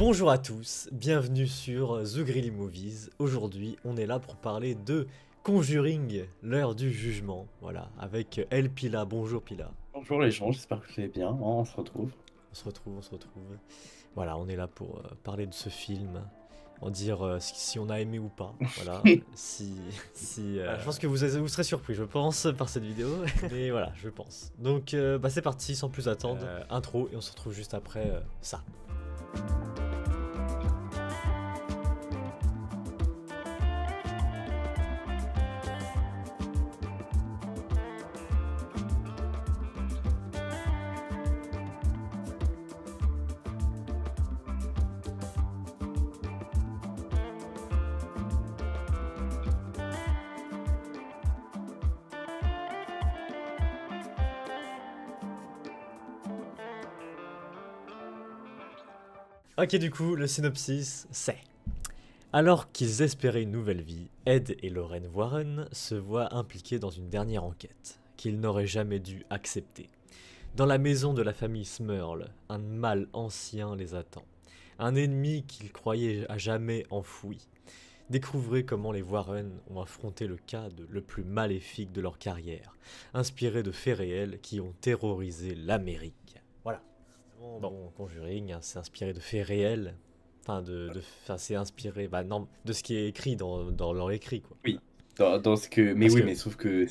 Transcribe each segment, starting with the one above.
Bonjour à tous, bienvenue sur The Greedy Movies. Aujourd'hui, on est là pour parler de Conjuring, l'heure du jugement. Voilà, avec El Pila. Bonjour Pila. Bonjour les gens, j'espère que vous allez bien. On se retrouve. On se retrouve. Voilà, on est là pour parler de ce film, en dire si on a aimé ou pas. Voilà, je pense que vous serez surpris, je pense, par cette vidéo. Mais voilà, je pense. Donc, c'est parti, sans plus attendre. Intro, et on se retrouve juste après ça. Ok, du coup, le synopsis, c'est... Alors qu'ils espéraient une nouvelle vie, Ed et Lorraine Warren se voient impliqués dans une dernière enquête, qu'ils n'auraient jamais dû accepter. Dans la maison de la famille Smurl, un mal ancien les attend. Un ennemi qu'ils croyaient à jamais enfoui. Découvrez comment les Warren ont affronté le cas le plus maléfique de leur carrière, inspiré de faits réels qui ont terrorisé l'Amérique. Voilà. Bon, Conjuring, hein, c'est inspiré de faits réels. Enfin, c'est inspiré non, de ce qui est écrit dans leur écrit, quoi. Oui, dans ce que. Mais Parce oui, que, mais sauf que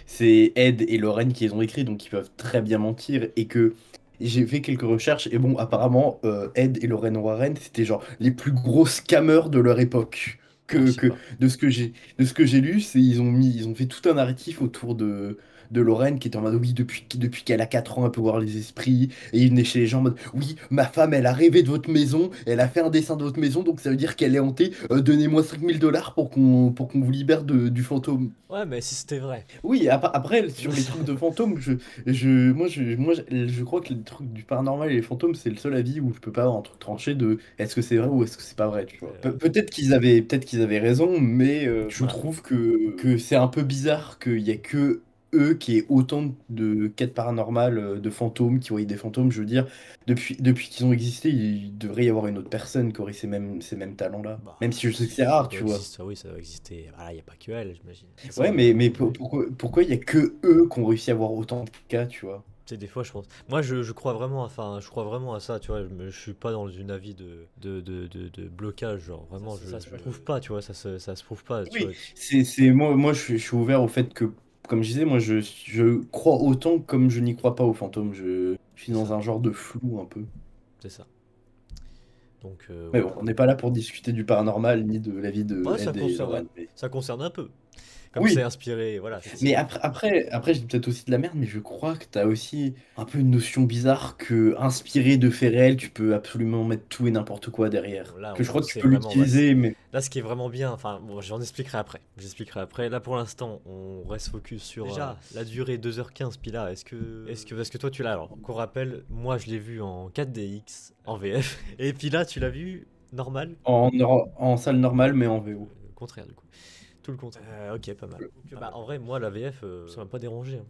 c'est Ed et Lorraine qui les ont écrits, donc ils peuvent très bien mentir. Et que j'ai fait quelques recherches, et bon, apparemment, Ed et Lorraine Warren, c'était genre les plus gros scammers de leur époque. je sais pas. De ce que j'ai lu, c'est ils ont fait tout un narratif autour de Lorraine qui était en mode oui, depuis qu'elle a 4 ans, elle peut voir les esprits. Et il venait chez les gens en mode oui, ma femme, elle a rêvé de votre maison, elle a fait un dessin de votre maison, donc ça veut dire qu'elle est hantée. Donnez-moi 5 000 $ pour qu'on vous libère du fantôme. Ouais, mais si c'était vrai. Oui, après, sur les trucs de fantômes, je crois que les trucs du paranormal et les fantômes, c'est le seul avis où je peux pas avoir un truc tranché de est-ce que c'est vrai ou est-ce que c'est pas vrai, tu vois. Peut-être qu'ils avaient raison, mais je Voilà. trouve que c'est un peu bizarre qu'il y ait que eux qui aient autant de quêtes paranormales, de fantômes, qui voient des fantômes. Je veux dire, depuis qu'ils ont existé, il devrait y avoir une autre personne qui aurait ces mêmes talents-là. Même si je sais que c'est Ça rare, doit tu vois. exister, oui, ça doit exister. Voilà, il n'y a pas que elle, j'imagine. Ouais, mais pourquoi il y a que eux qui ont réussi à avoir autant de cas, tu vois? Tu sais, des fois, je pense. Moi, je crois vraiment, enfin, je crois vraiment à ça, tu vois. Je suis pas dans une avis de blocage, genre, vraiment, ça se prouve pas, tu vois, ça se prouve pas, tu Oui, vois. moi je suis ouvert au fait que, comme je disais, moi je crois autant comme je n'y crois pas aux fantômes. Je suis C'est dans ça, un genre de flou un peu. c'est ça. Donc, Mais bon, voilà. on n'est pas là pour discuter du paranormal ni de la vie de Ouais, Ed et Lorraine. ça concerne un peu. Comme c'est Oui, inspiré, voilà. mais après, j'ai peut-être aussi de la merde, mais je crois que t'as aussi un peu une notion bizarre que, inspiré de faits réels, tu peux absolument mettre tout et n'importe quoi derrière. Là, Que je crois que tu c'est peux vraiment. l'utiliser, mais Là, ce qui est vraiment bien, enfin, bon, j'en expliquerai après. J'expliquerai après. Là, pour l'instant, on reste focus sur déjà la durée 2h15. Puis là, parce que toi, tu l'as. Alors, qu'on rappelle, moi, je l'ai vu en 4DX, en VF. Et puis là, tu l'as vu normal. en salle normale, mais en VO. Contraire, du coup. Tout le contraire. Ok, pas mal. En vrai, moi, la VF, ça m'a pas dérangé, hein.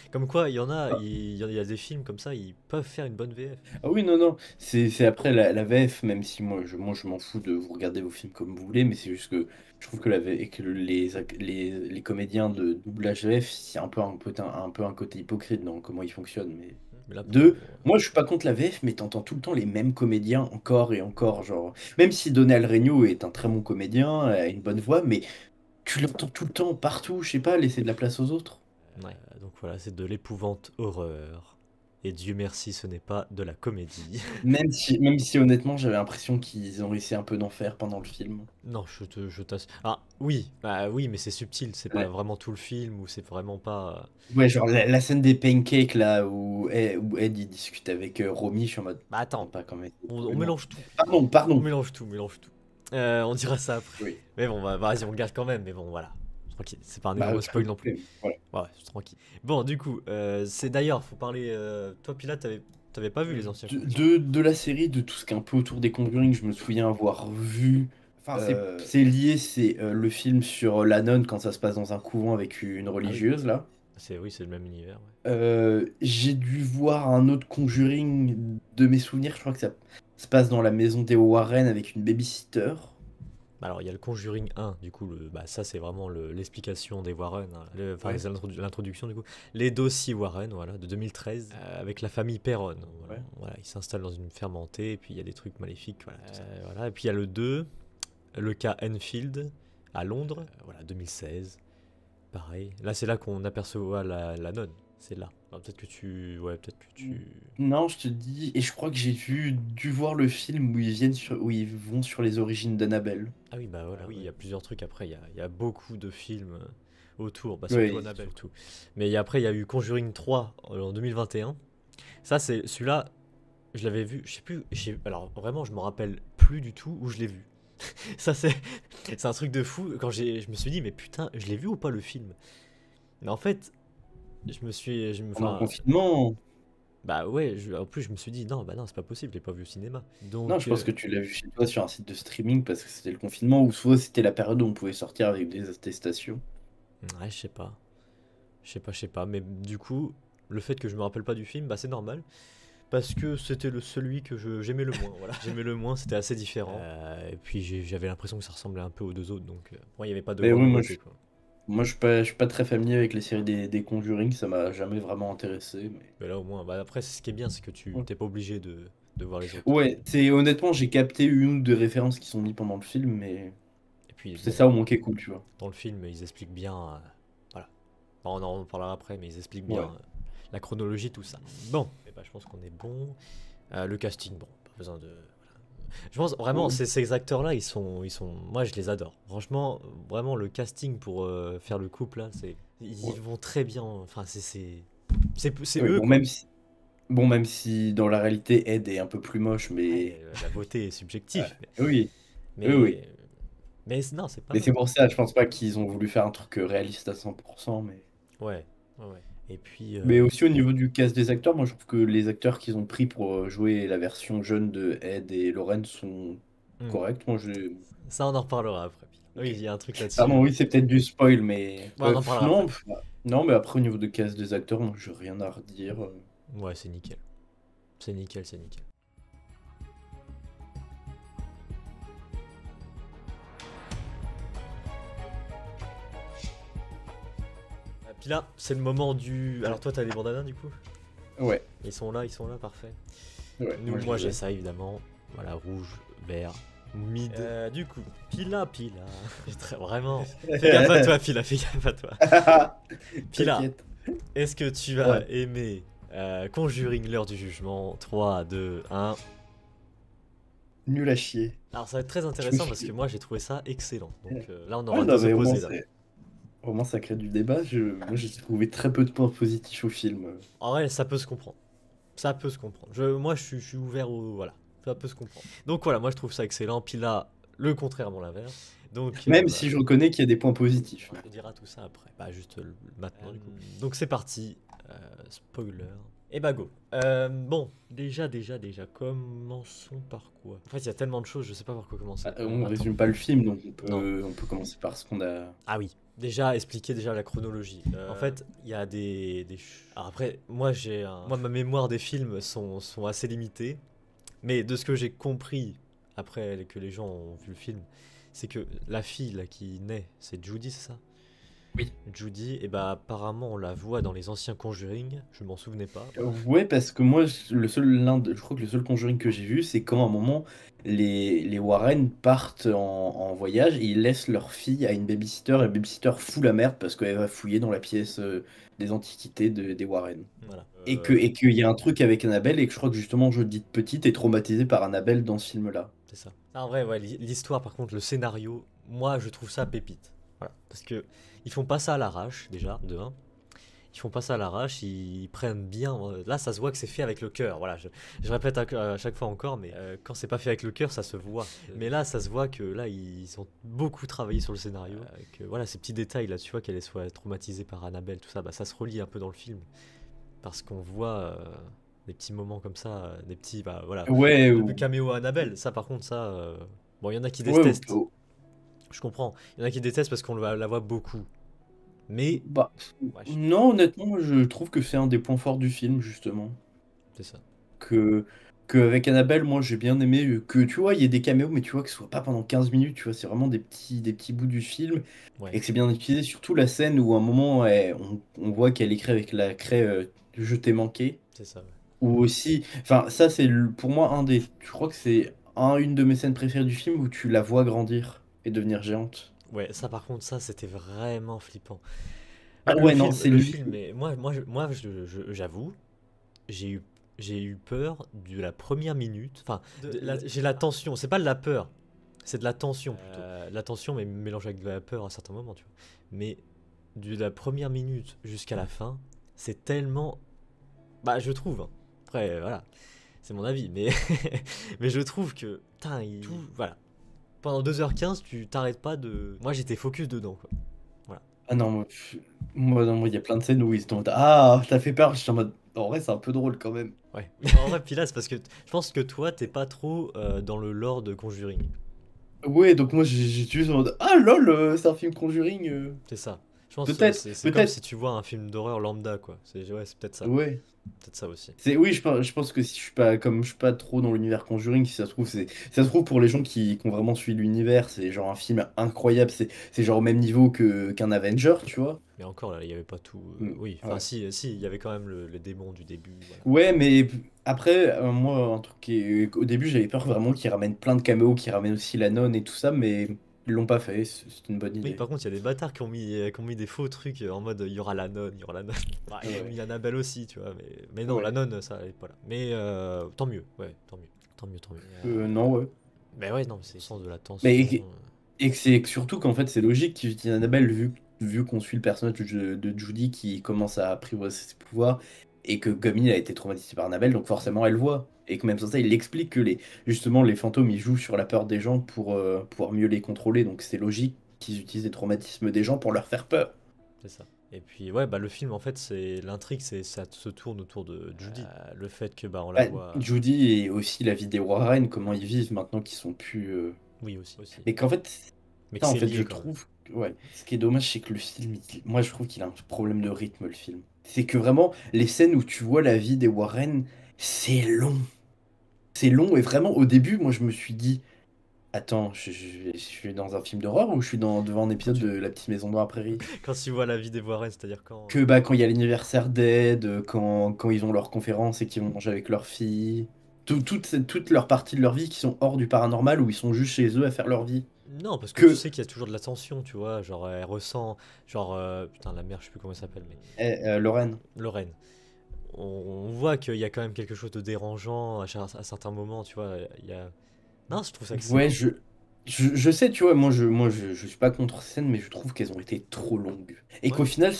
Comme quoi, il y a des films comme ça, ils peuvent faire une bonne VF. Ah oui, non, non, c'est après la VF, même si moi je m'en fous de vous regarder vos films comme vous voulez, mais c'est juste que je trouve que, et que les comédiens de doublage VF, c'est un peu un côté hypocrite dans comment ils fonctionnent. Mais là, Deux, moi je suis pas contre la VF, mais t'entends tout le temps les mêmes comédiens encore et encore, genre, même si Donald Regnault est un très bon comédien, a une bonne voix, mais tu l'entends tout le temps, partout, je sais pas, laisser de la place aux autres. ouais. Donc voilà, c'est de l'épouvante horreur. Et Dieu merci, ce n'est pas de la comédie. Même si honnêtement j'avais l'impression qu'ils ont réussi un peu d'en faire pendant le film. Non, je t'assure. Ah, oui, bah oui, mais c'est subtil, c'est pas Ouais. vraiment tout le film, ou c'est vraiment pas... Ouais, genre la scène des pancakes là où Ed il discute avec Romy, je suis en mode. Bah Faut attends, pas quand même. on mélange tout. Pardon, On pardon. mélange tout, mélange tout. On dira ça après. Oui. Mais bon, vas-y, on garde quand même, mais bon, voilà. Tranquille, c'est pas un Bah, énorme spoil non plus. voilà. Ouais, c'est tranquille. Bon, du coup, c'est d'ailleurs, faut parler... toi, Pilat, t'avais pas vu les anciens Conjuring. De la série, de tout ce qui est un peu autour des Conjuring, je me souviens avoir vu. Enfin, c'est lié, c'est le film sur la nonne quand ça se passe dans un couvent avec une Ah oui, religieuse là. oui, c'est le même univers, ouais. J'ai dû voir un autre Conjuring de mes souvenirs, je crois que ça se passe dans la maison des Warren avec une babysitter. Alors, il y a le Conjuring 1, du coup, ça c'est vraiment l'explication des Warren, hein. Enfin, Ouais. c'est l'introduction, du coup. Les dossiers Warren, voilà, de 2013, avec la famille Perron. Voilà, Ouais. voilà, ils s'installent dans une ferme hantée, et puis il y a des trucs maléfiques, voilà, tout ça. Voilà. Et puis il y a le 2, le cas Enfield, à Londres, voilà, 2016, pareil. Là, c'est là qu'on aperçoit la nonne, c'est là. Alors, peut-être que tu... Ouais, peut-être que tu... Non, je te dis, et je crois que j'ai dû voir le film où ils vont sur les origines d'Annabelle. Ah oui, bah voilà, oui, il y a plusieurs trucs après, il y a beaucoup de films autour, bah surtout Oui. Annabelle, tout. Mais après, il y a eu Conjuring 3 en 2021. Ça, c'est celui-là, je l'avais vu, je sais plus, alors vraiment, je me rappelle plus du tout où je l'ai vu. Ça, c'est un truc de fou. Je me suis dit, mais putain, je l'ai vu ou pas le film? Mais en fait, Pendant le enfin, confinement. bah ouais, en plus, je me suis dit, non, bah non, c'est pas possible, je l'ai pas vu au cinéma. Non, Donc, je pense que tu l'as vu chez toi sur un site de streaming parce que c'était le confinement ou soit c'était la période où on pouvait sortir avec des attestations. ouais, je sais pas. Je sais pas, mais du coup, le fait que je me rappelle pas du film, bah c'est normal, parce que c'était celui que j'aimais le moins, voilà. J'aimais le moins, c'était assez différent. Et puis j'avais l'impression que ça ressemblait un peu aux deux autres, donc moi il n'y avait pas de Mais grande oui, nouveauté, quoi. moi je suis pas très familier avec les séries des Conjuring, ça m'a jamais vraiment intéressé. Mais là au moins, bah après ce qui est bien, c'est que tu Ouais, t'es pas obligé de voir les autres. ouais, c'est honnêtement, j'ai capté une ou deux références qui sont mises pendant le film, mais Et puis c'est bon, ça au moins qui est cool, tu vois. dans le film, ils expliquent bien, voilà. Bon, on en parlera après, mais ils expliquent bien Ouais. la chronologie, tout ça. Bon, et bah, je pense qu'on est bon. Le casting, bon, pas besoin de... Je pense vraiment, Ouais. ces acteurs-là, moi, je les adore. Franchement, vraiment, le casting pour faire le couple là, ils Ouais. vont très bien. Enfin, c'est Oui, eux quoi. bon, même si dans la réalité Ed est un peu plus moche, Ouais, mais la beauté est ah, subjective, oui, oui, oui. mais, non, c'est pas Mais mal. c'est pour ça, je pense pas qu'ils ont voulu faire un truc réaliste à 100%, mais. Ouais, ouais, ouais. Et puis, Mais aussi au niveau du cast des acteurs, moi je trouve que les acteurs qu'ils ont pris pour jouer la version jeune de Ed et Lauren sont hmm, corrects. Moi je. ça, on en reparlera après. Oui, Ok. il y a un truc là-dessus. Pardon, oui, c'est peut-être du spoil, mais. Ouais, on en parlera Non, après. non, mais après au niveau de cast des acteurs, moi j'ai rien à redire. Ouais, c'est nickel. C'est nickel, c'est nickel. Puis là, c'est le moment du. Alors toi, t'as les bandanas du coup? Ouais, Ils sont là, parfait. ouais, je Moi les j'ai ai. ça évidemment. Voilà, rouge, vert, mid. Du coup, Pila, Pila. Vraiment. Fais gaffe à toi, Pila, fais gaffe à toi. Pila, T'inquiète. est-ce que tu Ouais. as aimé Conjuring l'heure du jugement? 3, 2, 1. Nul à chier. Alors ça va être très Je me intéressant parce que suis. moi j'ai trouvé ça excellent. Donc là on Ouais, aura non, deux mais opposés là. au moins ça crée du débat. Moi j'ai trouvé très peu de points positifs au film. En vrai, ça peut se comprendre. Ça peut se comprendre. Moi je suis ouvert au. Voilà, ça peut se comprendre. Donc voilà, moi je trouve ça excellent. Pila, le contrairement l'inverse. Donc Même bah, si je reconnais qu'il y a des points positifs. on dira tout ça après. Bah, juste maintenant, du coup. Donc, c'est parti. Spoiler. Et bah, go. Bon, déjà, commençons par quoi? En fait, il y a tellement de choses, je sais pas par quoi commencer. On Attends. résume pas le film, donc Non. on peut commencer par ce qu'on a. Ah oui. Déjà, expliquer déjà la chronologie. En fait, il y a Alors après, moi, ma mémoire des films sont assez limitées. Mais de ce que j'ai compris, après que les gens ont vu le film, c'est que la fille là qui naît, c'est Judy, c'est ça? Oui. Judy, et bah apparemment on la voit dans les anciens Conjuring, je m'en souvenais pas. Ouais, parce que moi, je crois que le seul Conjuring que j'ai vu, c'est quand à un moment, les Warren partent en voyage et ils laissent leur fille à une babysitter et la babysitter fout la merde parce qu'elle va fouiller dans la pièce des antiquités des Warren. Voilà. Et qu'il y a un truc avec Annabelle et que je crois que justement, je dis petite est traumatisée par Annabelle dans ce film-là. C'est ça. Ah, en vrai, ouais, l'histoire par contre, le scénario, moi je trouve ça pépite. Voilà. Parce que ils font pas ça à l'arrache, déjà, de un. Ils font pas ça à l'arrache, ils prennent bien. Là, ça se voit que c'est fait avec le cœur. Voilà, je répète à chaque fois encore, mais quand c'est pas fait avec le cœur, ça se voit. Mais là, ça se voit que là, ils ont beaucoup travaillé sur le scénario. Que voilà, ces petits détails là, tu vois qu'elle soit traumatisée par Annabelle, tout ça, bah, ça se relie un peu dans le film. Parce qu'on voit des petits moments comme ça, des petits, bah voilà, Ouais, le caméo à Annabelle. Ça, par contre, ça, bon, il y en a qui ouais, détestent. Je comprends. Il y en a qui détestent parce qu'on la voit beaucoup. Mais, bah, ouais, non, honnêtement, moi, je trouve que c'est un des points forts du film, justement. c'est ça. Que, qu'avec Annabelle, moi j'ai bien aimé que tu vois, il y ait des caméos, mais tu vois que ce soit pas pendant 15 minutes, tu vois, c'est vraiment des petits bouts du film Ouais, et que c'est bien utilisé, surtout la scène où à un moment on voit qu'elle écrit avec la craie Je t'ai manqué. c'est ça. Ouais. Ou aussi, enfin, ça c'est pour moi je crois que c'est une de mes scènes préférées du film où tu la vois grandir et devenir géante. Ouais, ça par contre, ça c'était vraiment flippant. Ah Le ouais, non, film, c'est le le. film, mais j'avoue, j'ai eu, j'ai eu peur de la première minute. Enfin, j'ai la tension. C'est pas de la peur, c'est de la tension plutôt. La tension, mais mélangée avec de la peur à certains moments, tu vois. Mais de la première minute jusqu'à la fin, c'est tellement. Bah, je trouve, hein. Après, voilà, c'est mon avis, mais mais je trouve que, putain, tout, voilà. Pendant 2h15, tu t'arrêtes pas de. Moi, j'étais focus dedans, quoi. Voilà. Ah non, non, il y a plein de scènes où ils se demandent ah, ça fait peur. Je suis en mode, en vrai, c'est un peu drôle quand même. Ouais. En vrai, puis là, c'est parce que je pense que toi, t'es pas trop dans le lore de Conjuring. Ouais, donc moi j'ai juste en mode ah lol, c'est un film Conjuring. C'est ça. Je pense que Peut-être, c'est comme peut-être, si tu vois un film d'horreur lambda, quoi. C'est ouais, c'est peut-être ça. ouais. Peut-être ça aussi. Oui, je pense que si je suis pas, comme je suis pas trop dans l'univers Conjuring, si ça se trouve, ça se trouve pour les gens qui ont vraiment suivi l'univers, c'est genre un film incroyable, c'est genre au même niveau qu'un Avenger, tu vois. Mais encore, là, il y avait pas tout. Oui, enfin, Ouais. si, il y avait quand même le démon du début. Voilà. Ouais, mais après, moi, un truc au début, j'avais peur vraiment qu'ils ramènent plein de caméos, qu'ils ramènent aussi la nonne et tout ça, mais ils l'ont pas fait, c'est une bonne Oui, idée. par contre, il y a des bâtards qui ont mis des faux trucs en mode il y aura la nonne, il y aura la nonne. Bah, Ah ils ont ouais. mis Annabelle aussi, tu vois. Mais non, la Ouais. nonne, ça, elle est pas là. Mais tant mieux, ouais, tant mieux. Tant mieux, tant mieux. Non, ouais. Mais ouais, non, c'est le sens de la tension. Mais et que c'est surtout qu'en fait, c'est logique qu'ils utilisent Annabelle vu qu'on suit le personnage de Judy qui commence à apprivoiser ses pouvoirs et que Gummy a été traumatisé par Annabelle, donc forcément elle voit. Et que même sans ça, il explique que justement les fantômes ils jouent sur la peur des gens pour pouvoir mieux les contrôler, donc c'est logique qu'ils utilisent les traumatismes des gens pour leur faire peur. C'est ça. Et puis ouais, bah le film en fait, c'est l'intrigue, c'est ça se tourne autour de Judy. Le fait que bah on la Bah, voit. Judy et aussi la vie des Warren, comment ils vivent maintenant qu'ils sont plus. Oui aussi. Aussi. Mais qu'en fait, Mais que ça, en c'est fait, je lié quand même. trouve. Ouais. Ce qui est dommage, c'est que le film, moi, je trouve qu'il a un problème de rythme, le film. C'est que vraiment, les scènes où tu vois la vie des Warren, c'est long. C'est long, et vraiment, au début, moi, je me suis dit, attends, je suis dans un film d'horreur ou je suis devant un Quand épisode tu de La Petite Maison dans la Prairie? quand tu vois la vie des Warren, c'est-à-dire quand. Que bah, quand il y a l'anniversaire d'Ed, quand ils ont leur conférence et qu'ils vont manger avec leur fille. Toute leur partie de leur vie qui sont hors du paranormal, où ils sont juste chez eux à faire leur vie. Non, parce que tu Que sais qu'il y a toujours de la tension, tu vois. Genre elle ressent, genre putain la mère, je sais plus comment elle s'appelle, mais Lorraine. Lorraine. On voit qu'il y a quand même quelque chose de dérangeant à certains moments, tu vois. Il y a. Non, je trouve ça Ouais, excellent. je sais, tu vois, je suis pas contre ces scènes, mais je trouve qu'elles ont été trop longues. Et Ouais. qu'au final,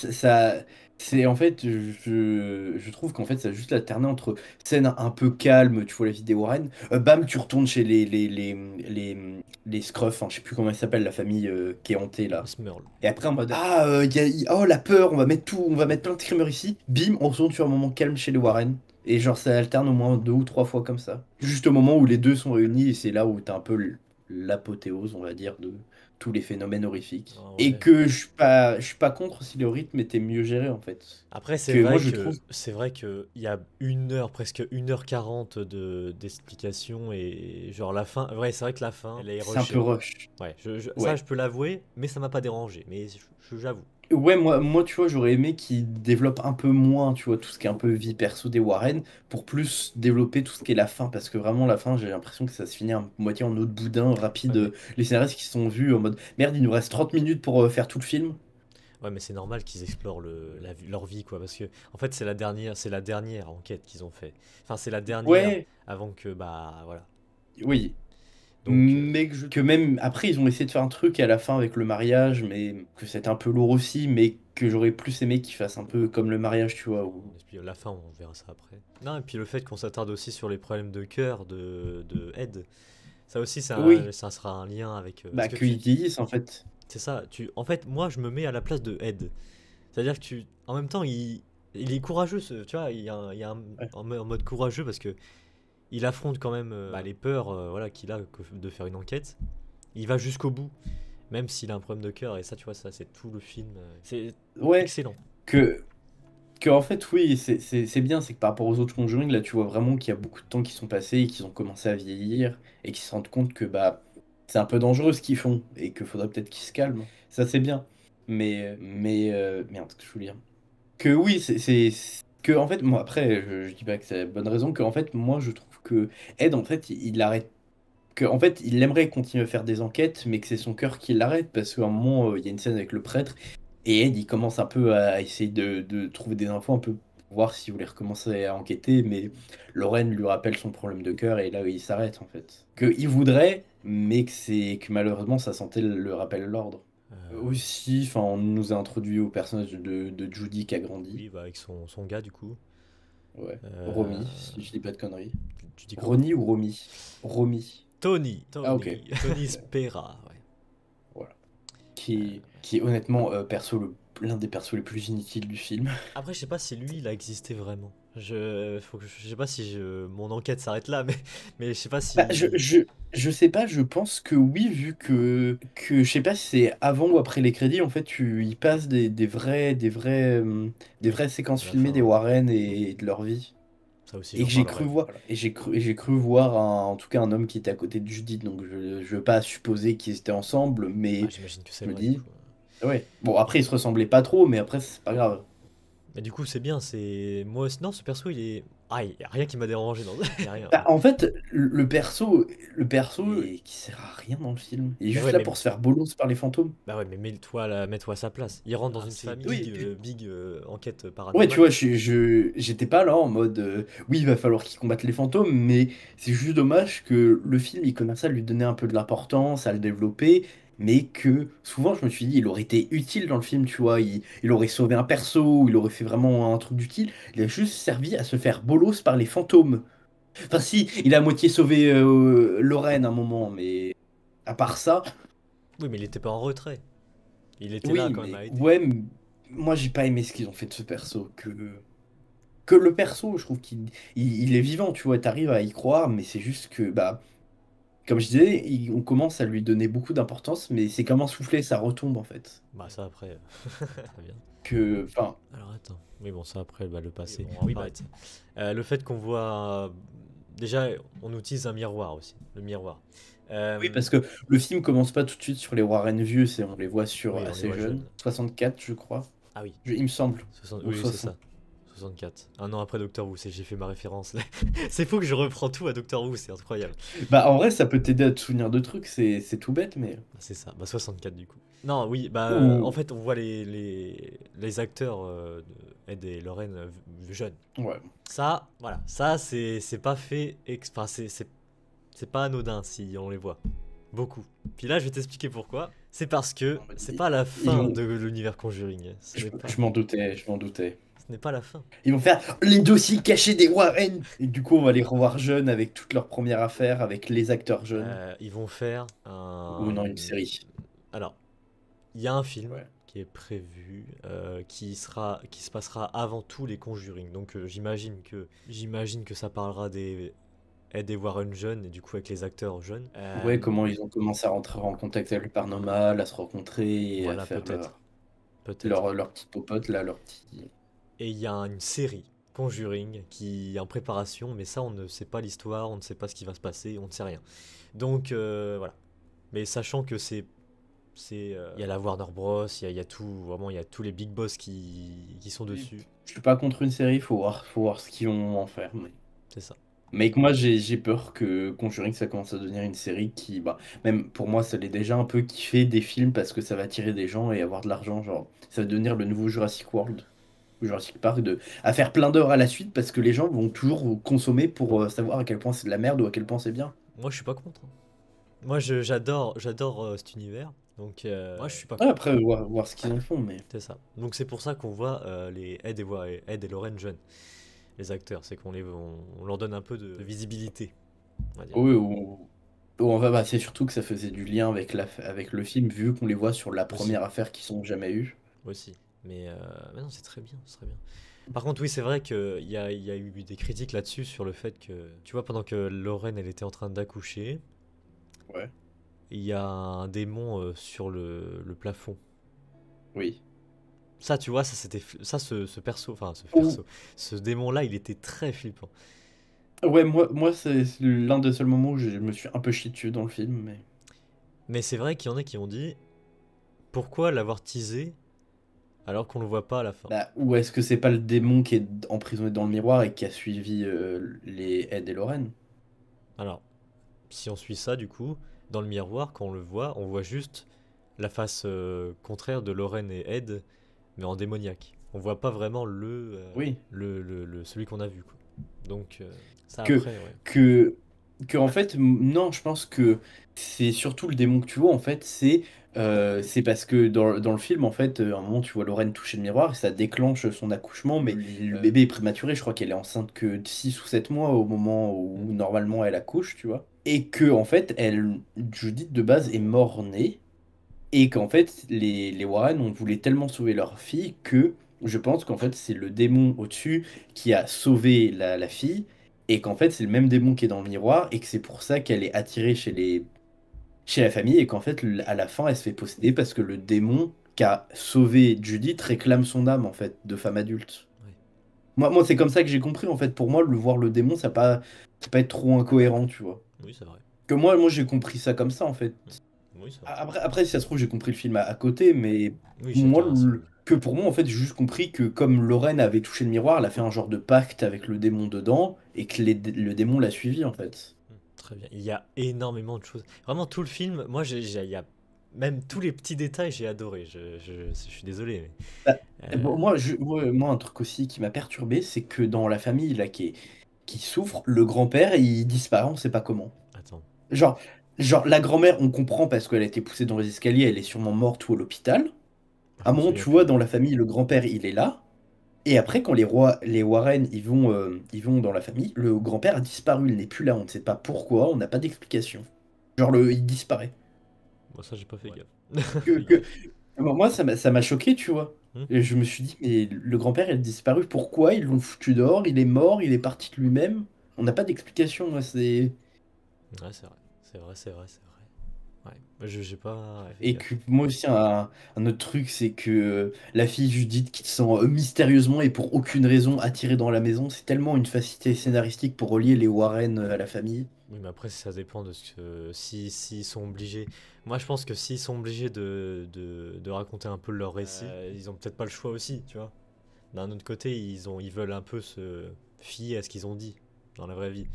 c'est en fait, je trouve qu'en fait, ça a juste alterné entre scènes un peu calmes, tu vois, la vie des Warren, bam, tu retournes chez les Scruff, hein, je sais plus comment ils s'appellent, la famille qui est hantée là. Smurl. Et après, en mode, ah, oh, la peur, on va mettre plein de screamers ici, bim, on retourne sur un moment calme chez les Warren. Et genre, ça alterne au moins deux ou trois fois comme ça. Juste au moment où les deux sont réunis, et c'est là où t'as un peu l'apothéose, on va dire, de tous les phénomènes horrifiques. Ah Et ouais. que je suis pas contre si le rythme était mieux géré, en fait. Après, Que moi, je trouve, c'est vrai que il y a 1 heure, presque 1h40 d'explication et genre la fin. Ouais, c'est vrai que la fin, elle est c'est un peu rushée. rush. Ouais, ça Ouais. je peux l'avouer, mais ça m'a pas dérangé. Mais j'avoue. Ouais, moi, tu vois, j'aurais aimé qu'ils développent un peu moins, tu vois, tout ce qui est un peu vie perso des Warren, pour plus développer tout ce qui est la fin, parce que vraiment, la fin, j'ai l'impression que ça se finit à moitié en autre boudin, rapide. Ouais, mais Les scénaristes qui se sont vus en mode, merde, il nous reste 30 minutes pour faire tout le film. ouais, mais c'est normal qu'ils explorent leur vie quoi, parce que en fait c'est la dernière enquête qu'ils ont fait. Enfin, c'est la dernière Ouais, avant que bah voilà. oui. Donc Que même après, ils ont essayé de faire un truc à la fin avec le mariage, mais que c'était un peu lourd aussi, mais que j'aurais plus aimé qu'ils fassent un peu comme le mariage, tu vois. et puis la fin, on verra ça après. Non, et puis le fait qu'on s'attarde aussi sur les problèmes de cœur de Ed. Ça aussi, Oui, ça sera un lien avec. Parce bah que qu'ils vieillissent en fait. c'est ça. En fait, moi, je me mets à la place de Ed. C'est-à-dire que en même temps, il est courageux. Tu vois, il y a Ouais. un mode courageux parce que il affronte quand même bah, les peurs, voilà, qu'il a de faire une enquête. Il va jusqu'au bout, même s'il a un problème de cœur. Et ça, tu vois, ça, c'est tout le film. C'est Ouais, excellent. que Que en fait, oui, c'est bien, c'est que par rapport aux autres Conjuring, là, tu vois vraiment qu'il y a beaucoup de temps qui sont passés et qu'ils ont commencé à vieillir et qu'ils se rendent compte que bah c'est un peu dangereux ce qu'ils font et qu'il faudrait peut-être qu'ils se calment. Ça, c'est bien. Merde, ce que je voulais dire. Que oui, que en fait, moi après, je dis pas que c'est la bonne raison, que en fait, moi je trouve que Ed, en fait, il arrête. Que en fait, il aimerait continuer à faire des enquêtes, mais que c'est son cœur qui l'arrête parce qu'à un moment, il y a une scène avec le prêtre. Et Ed, il commence un peu à essayer de trouver des infos, un peu pour voir s'il voulait recommencer à enquêter, mais Lorraine lui rappelle son problème de cœur et là il s'arrête en fait. Il voudrait, mais que malheureusement sa santé le rappelle l'ordre. Euh, Aussi, enfin, on nous a introduit au personnage de Judy qui a grandi. oui, bah avec son gars du coup. Ouais. Euh, Romy, si je dis pas de conneries. tu dis comment? Ronnie ou Romy? Romy. Tony, Ah ok. Tony Spera, ouais. Voilà. Qui est honnêtement l'un des persos les plus inutiles du film. Après, je sais pas si lui, il a existé vraiment. Je sais pas si mon enquête s'arrête là, mais je sais pas Bah, si. je sais pas, je pense que oui, vu que je sais pas si c'est avant ou après les crédits, en fait, il passe des vraies séquences À la filmées fin, des ouais. Warren et de leur vie. Ça aussi, Et j'en que j'ai parlerai. cru voir, et j'ai cru voir en tout cas un homme qui était à côté de Judith, donc je veux pas supposer qu'ils étaient ensemble, Bah, mais j'imagine que c'est je me vrai du dis, coup. ouais. Bon, après, ils se ressemblaient pas trop, mais après, c'est pas grave. Mais du coup, c'est bien, c'est. Moi, non, ce perso, il est. Ah, il y a rien qui m'a dérangé dans. Il y a rien. Bah, en fait, le perso, qui sert à rien dans le film. Il est Mais juste ouais, là mais. pour se faire bolos par les fantômes. Bah ouais, mais mets-toi à sa place. Il rentre dans une famille, Oui, big enquête ouais, tu paranormale. vois, j'étais pas là en mode oui, il va falloir qu'ils combattent les fantômes, mais c'est juste dommage que le film il commence à lui donner un peu de l'importance, à le développer, mais que souvent je me suis dit il aurait été utile dans le film, tu vois, il aurait sauvé un perso, il aurait fait vraiment un truc d'utile, il a juste servi à se faire bolos par les fantômes. Enfin, si, il a à moitié sauvé Lorraine à un moment, mais à part ça, Oui, mais il était pas en retrait. Il était là oui, quand même mais à aider. ouais, moi j'ai pas aimé ce qu'ils ont fait de ce perso, que le perso, je trouve qu'il est vivant, tu vois, t'arrives à y croire, mais c'est juste que, bah, comme je disais, on commence à lui donner beaucoup d'importance, mais c'est comme un soufflet, ça retombe en fait. Bah, ça après. Très bien. Enfin, Alors attends. Oui, bon, ça après, bah, le passé. On va parler de ça. Le fait qu'on voit. Déjà, on utilise un miroir aussi. Le miroir. oui, Euh, parce que le film commence pas tout de suite sur les Warren vieux, on les voit sur Oui, on les assez voit jeunes, jeunes. 64, je crois, Ah oui, il me semble, ou Oui, oui, c'est 60. ça. 64. Un an après Doctor Who, j'ai fait ma référence. C'est fou que je reprends tout à Doctor Who, c'est incroyable. Bah, en vrai, ça peut t'aider à te souvenir de trucs, c'est tout bête, mais. Bah, c'est ça, bah 64 du coup. Non, oui, bah en Ou. fait on voit les acteurs de Ed et Lorraine jeunes. Ouais. Ça, voilà, ça c'est pas fait, enfin c'est pas anodin si on les voit. Beaucoup. Puis là je vais t'expliquer pourquoi. C'est parce que Non, mais c'est pas la ils fin vont. de l'univers Conjuring. Je m'en doutais, je m'en doutais. Ce n'est pas la fin. Ils vont faire les dossiers cachés des Warren. Et du coup, on va les revoir jeunes avec toute leur première affaire, avec les acteurs jeunes. Ils vont faire Ou un... non, une série. Alors, il y a un film Ouais. qui est prévu, qui se passera avant tous les Conjuring. Donc j'imagine que ça parlera des Ed et Warren jeunes et du coup avec les acteurs jeunes. Ouais, comment ils ont commencé à rentrer en contact avec le paranormal, à se rencontrer et à Voilà, faire peut-être, peut-être. leur petit popote, là, leur petit. Et il y a une série Conjuring qui est en préparation, mais ça on ne sait pas l'histoire, on ne sait pas ce qui va se passer, on ne sait rien. Donc voilà. Mais sachant que il y a la Warner Bros, il y a tout, vraiment il y a tous les big boss qui sont dessus. Je suis pas contre une série, faut voir ce qu'ils vont en faire. C'est ça. Mais que moi, j'ai peur que Conjuring, ça commence à devenir une série qui, bah, même pour moi, ça l'est déjà un peu, qui fait des films parce que ça va attirer des gens et avoir de l'argent. Genre, ça va devenir le nouveau Jurassic World ou Jurassic Park, à faire plein d'heures à la suite parce que les gens vont toujours consommer pour savoir à quel point c'est de la merde ou à quel point c'est bien. Moi je suis pas contre, hein. Moi j'adore cet univers, donc moi je suis pas Ouais, contre. après, voir ce qu'ils en font, mais. C'est ça. Donc c'est pour ça qu'on voit les Ed et Lorraine jeunes, les acteurs, c'est on leur donne un peu de visibilité, on va dire. Oui, ou bah, c'est surtout que ça faisait du lien avec, avec le film, vu qu'on les voit sur la Aussi, première affaire qu'ils ont jamais eue. aussi. Mais non, c'est très bien, c'est très bien. Par contre, oui, c'est vrai qu'il y a eu des critiques là-dessus sur le fait que, tu vois, pendant que Lorraine elle était en train d'accoucher, Ouais. il y a un démon sur le plafond. Oui. Ça, tu vois, ça c'était ça ce perso, enfin ce Ou- perso, ce démon-là, il était très flippant. Ouais, moi c'est l'un des seuls moments où je me suis un peu chié dessus dans le film, mais... Mais c'est vrai qu'il y en a qui ont dit pourquoi l'avoir teasé alors qu'on le voit pas à la fin. Bah, ou est-ce que c'est pas le démon qui est emprisonné dans le miroir et qui a suivi les Ed et Lorraine? Alors, si on suit ça, du coup, dans le miroir, quand on voit juste la face contraire de Lorraine et Ed, mais en démoniaque. On voit pas vraiment Oui. celui qu'on a vu, quoi. Donc, ça Que, après, ouais. que, que en fait, non, je pense que c'est surtout le démon que tu vois, en fait, c'est parce que dans le film, en fait, à un moment, tu vois Lorraine toucher le miroir et ça déclenche son accouchement, mais le bébé est prématuré, je crois qu'elle est enceinte que de 6 ou 7 mois au moment où Mm. normalement elle accouche, tu vois. Et que, en fait, Judith de base est mort-née, et qu'en fait, les Warren ont voulu tellement sauver leur fille que je pense qu'en fait, c'est le démon au-dessus qui a sauvé la fille, et qu'en fait, c'est le même démon qui est dans le miroir, et que c'est pour ça qu'elle est attirée chez la famille, et qu'en fait, à la fin, elle se fait posséder parce que le démon qui a sauvé Judith réclame son âme, en fait, de femme adulte. Ouais. Moi c'est comme ça que j'ai compris, en fait. Pour moi, le voir le démon, ça pas être trop incohérent, tu vois. Oui, c'est vrai. Que moi j'ai compris ça comme ça, en fait. Mm. Oui, c'est vrai. Après, si ça se trouve, j'ai compris le film à côté, mais Oui, chacun a son... que pour moi, en fait, j'ai juste compris que comme Lorraine avait touché le miroir, elle a fait un genre de pacte avec le démon dedans, et que le démon l'a suivi, en fait. Mm. Très bien. Il y a énormément de choses. Vraiment, tout le film, moi, il y a même tous les petits détails, j'ai adoré. Je suis désolé, Bah, mais... bon, moi, un truc aussi qui m'a perturbé, c'est que dans la famille là, qui souffre, le grand-père, il disparaît, on sait pas comment. Attends. Genre, genre la grand-mère, on comprend parce qu'elle a été poussée dans les escaliers, elle est sûrement morte ou à l'hôpital. À Je un m'en moment, souviens tu vois, plus. dans la famille, le grand-père, il est là. Et après, quand les Warren, ils vont dans la famille, le grand-père a disparu, il n'est plus là, on ne sait pas pourquoi, on n'a pas d'explication. Genre, il disparaît. Bon, ça, j'ai pas fait Ouais. gaffe. Que, Fais que- gaffe. Moi, ça m'a choqué, tu vois. Hmm. Et je me suis dit, mais le grand-père, il a disparu, pourquoi? Ils l'ont foutu dehors, il est mort, il est parti de lui-même. On n'a pas d'explication, moi, c'est... Ouais, c'est vrai. C'est vrai, c'est vrai, c'est vrai. Ouais. J'ai pas fait Et que gaffe. moi aussi, un autre truc, c'est que la fille Judith qui se sent mystérieusement et pour aucune raison attirée dans la maison, c'est tellement une facilité scénaristique pour relier les Warren à la famille. Oui, mais après, ça dépend de ce que. S'ils sont obligés. Moi, je pense que s'ils sont obligés de raconter un peu leur récit, ils ont peut-être pas le choix aussi, tu vois. D'un autre côté, ils veulent un peu se fier à ce qu'ils ont dit dans la vraie vie.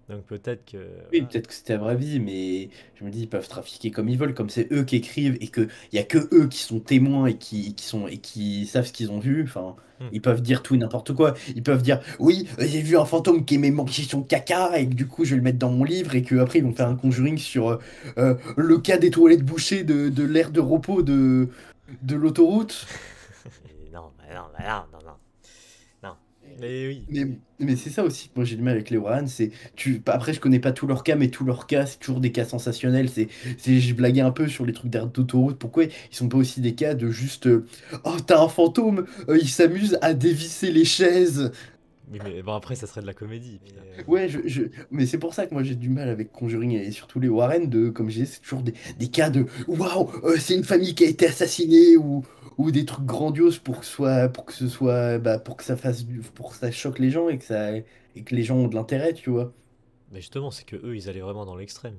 Donc peut-être que. Oui, Voilà. peut-être que c'était la vraie vie, mais je me dis, ils peuvent trafiquer comme ils veulent, comme c'est eux qui écrivent et qu'il n'y a que eux qui sont témoins et qui savent ce qu'ils ont vu. Enfin, Hmm. ils peuvent dire tout et n'importe quoi. Ils peuvent dire, oui, j'ai vu un fantôme qui aimait manger son caca et que du coup, je vais le mettre dans mon livre et qu'après, ils vont faire Ça un après. conjuring sur le cas des toilettes bouchées de l'aire de repos de l'autoroute. Et non, bah non, bah non, non, non. Non. Mais oui. Mais c'est ça aussi que moi j'ai du mal avec les Warren, après je connais pas tous leurs cas, mais tous leurs cas c'est toujours des cas sensationnels. Je blaguais un peu sur les trucs d'air d'autoroute. Pourquoi ils sont pas aussi des cas de juste oh t'as un fantôme, il s'amuse à dévisser les chaises. Oui, mais bon, après, ça serait de la comédie. Puis, Ouais, mais c'est pour ça que moi j'ai du mal avec Conjuring et surtout les Warren comme je disais, c'est toujours des cas de waouh, c'est une famille qui a été assassinée ou des trucs grandioses pour que ce soit pour que ça pour que ça choque les gens et que les gens ont de l'intérêt, tu vois. mais justement, c'est que eux, ils allaient vraiment dans l'extrême,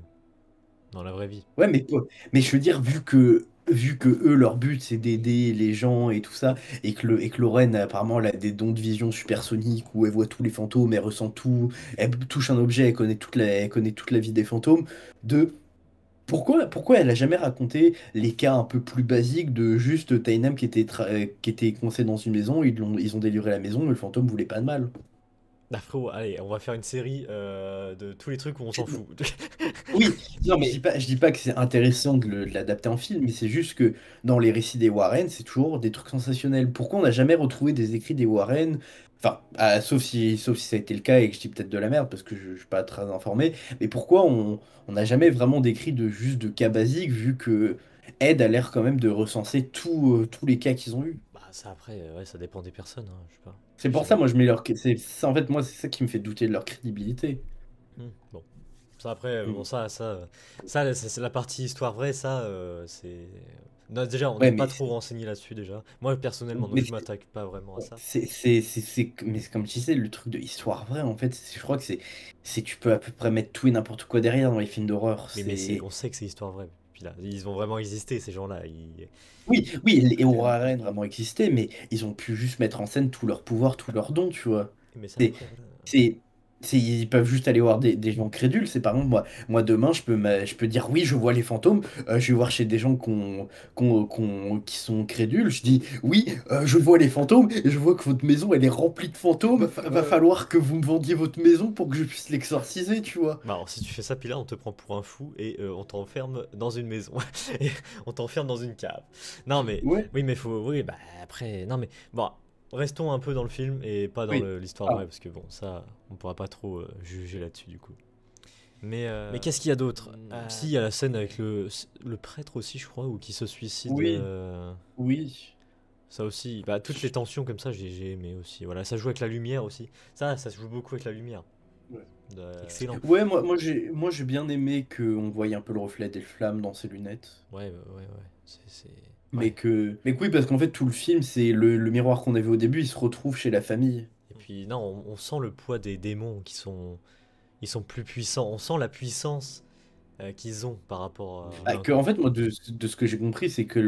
dans la vraie vie. Ouais, mais je veux dire, vu que eux, leur but, c'est d'aider les gens et tout ça, et que Lorraine, apparemment, elle a des dons de vision supersoniques où elle voit tous les fantômes, elle ressent tout, elle touche un objet, elle connaît toute la vie des fantômes, de pourquoi elle a jamais raconté les cas un peu plus basiques de juste t'as une âme qui était coincée dans une maison, ils ont délivré la maison, mais le fantôme voulait pas de mal. Ah frérot, allez, on va faire une série de tous les trucs où on s'en fout. Oui, non, mais je dis pas que c'est intéressant de l'adapter en film, mais c'est juste que dans les récits des Warren, c'est toujours des trucs sensationnels. Pourquoi on n'a jamais retrouvé des écrits des Warren? Enfin, sauf si ça a été le cas et que je dis peut-être de la merde parce que je ne suis pas très informé, mais pourquoi on n'a jamais vraiment décrit juste de cas basiques vu que Ed a l'air quand même de recenser tous les cas qu'ils ont eu. Bah ça après, ouais, ça dépend des personnes, hein, je sais pas. C'est Je pour sais ça, pas. moi, je mets c'est ça, en fait, moi, c'est ça qui me fait douter de leur crédibilité. Bon. Ça après, bon Mm. ça, c'est la partie histoire vraie, ça, c'est... Non, déjà, on n'est Ouais, pas mais trop renseigné là-dessus déjà. Moi, personnellement, donc mais je m'attaque pas vraiment à ça. mais c'est comme tu sais, le truc de histoire vraie, en fait, je crois que tu peux à peu près mettre tout et n'importe quoi derrière dans les films d'horreur. Oui, mais on sait que c'est histoire vraie. Puis là, ils ont vraiment existé, ces gens-là. Oui, oui, les Warren vraiment existé, mais ils ont pu juste mettre en scène tout leur pouvoir, tout leurs dons, tu vois. Mais ça, C'est, après, voilà. c'est, ils peuvent juste aller voir des gens crédules. C'est par exemple, moi demain, je peux dire oui, je vois les fantômes. Je vais voir chez des gens qui sont crédules. Je dis oui, je vois les fantômes et je vois que votre maison, elle est remplie de fantômes. Va falloir que vous me vendiez votre maison pour que je puisse l'exorciser, tu vois. Bah, alors, si tu fais ça, puis là, on te prend pour un fou et on t'enferme dans une maison. Et on t'enferme dans une cave. Non, mais, Ouais, oui, mais faut, oui, bah, après, non, mais, bon, restons un peu dans le film et pas dans oui. l'histoire Ah, vraie, parce que bon, ça, on pourra pas trop juger là-dessus, du coup. Mais qu'est-ce qu'il y a d'autre? Si, il y a la scène avec le prêtre aussi, je crois, ou qui se suicide. oui, oui. Ça aussi, bah, toutes les tensions comme ça, j'ai aimé aussi. Voilà, ça joue avec la lumière aussi. Ça se joue beaucoup avec la lumière. Ouais. Excellent. Ouais, moi j'ai bien aimé qu'on voyait un peu le reflet des flammes dans ses lunettes. Ouais, ouais, ouais. Mais Ouais. que oui, parce qu'en fait, tout le film, c'est le miroir qu'on avait au début, il se retrouve chez la famille. Et puis, non, on sent le poids des démons ils sont plus puissants. On sent la puissance qu'ils ont par rapport à Ah, l'humain, que, en quoi. fait, moi, de ce que j'ai compris, c'est que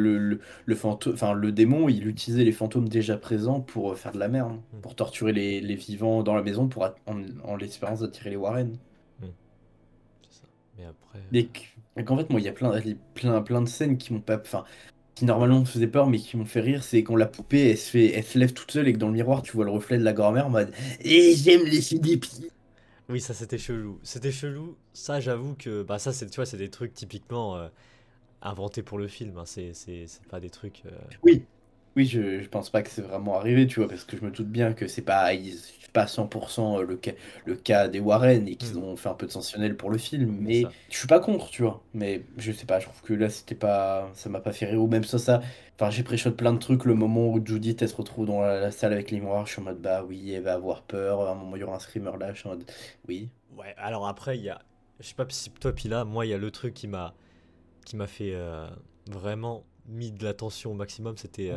enfin, le démon, il utilisait les fantômes déjà présents pour faire de la merde, hein, Hmm, pour torturer les vivants dans la maison, en l'espérance d'attirer les Warren. hmm, c'est ça. Mais après, Et qu'en fait, moi, il y a plein de scènes qui m'ont pas. Enfin, qui normalement me faisaient peur, mais qui m'ont fait rire, c'est quand la poupée, elle se lève toute seule et que dans le miroir, tu vois le reflet de la grand-mère en mode Et j'aime lécher des pieds. oui, ça c'était chelou. C'était chelou. Ça, j'avoue que, bah, ça, c'est, tu vois, c'est des trucs typiquement inventés pour le film, hein. C'est pas des trucs. Oui, oui, je pense pas que c'est vraiment arrivé, tu vois, parce que je me doute bien que c'est pas 100% le cas des Warren et qu'ils Hmm, ont fait un peu de sensationnel pour le film, c'est mais ça. je suis pas contre, tu vois. Mais je sais pas, je trouve que là, c'était pas, ça m'a pas fait rire, ou même ça, enfin, j'ai pré plein de trucs, le moment où Judith, elle se retrouve dans la salle avec les miroirs, je suis en mode, bah oui, elle va avoir peur, à un moment, il y aura un screamer là, je suis en mode, oui. Ouais, alors après, il y a. Je sais pas si toi, Pila, moi, il y a le truc qui m'a fait vraiment mis de la tension au maximum, c'était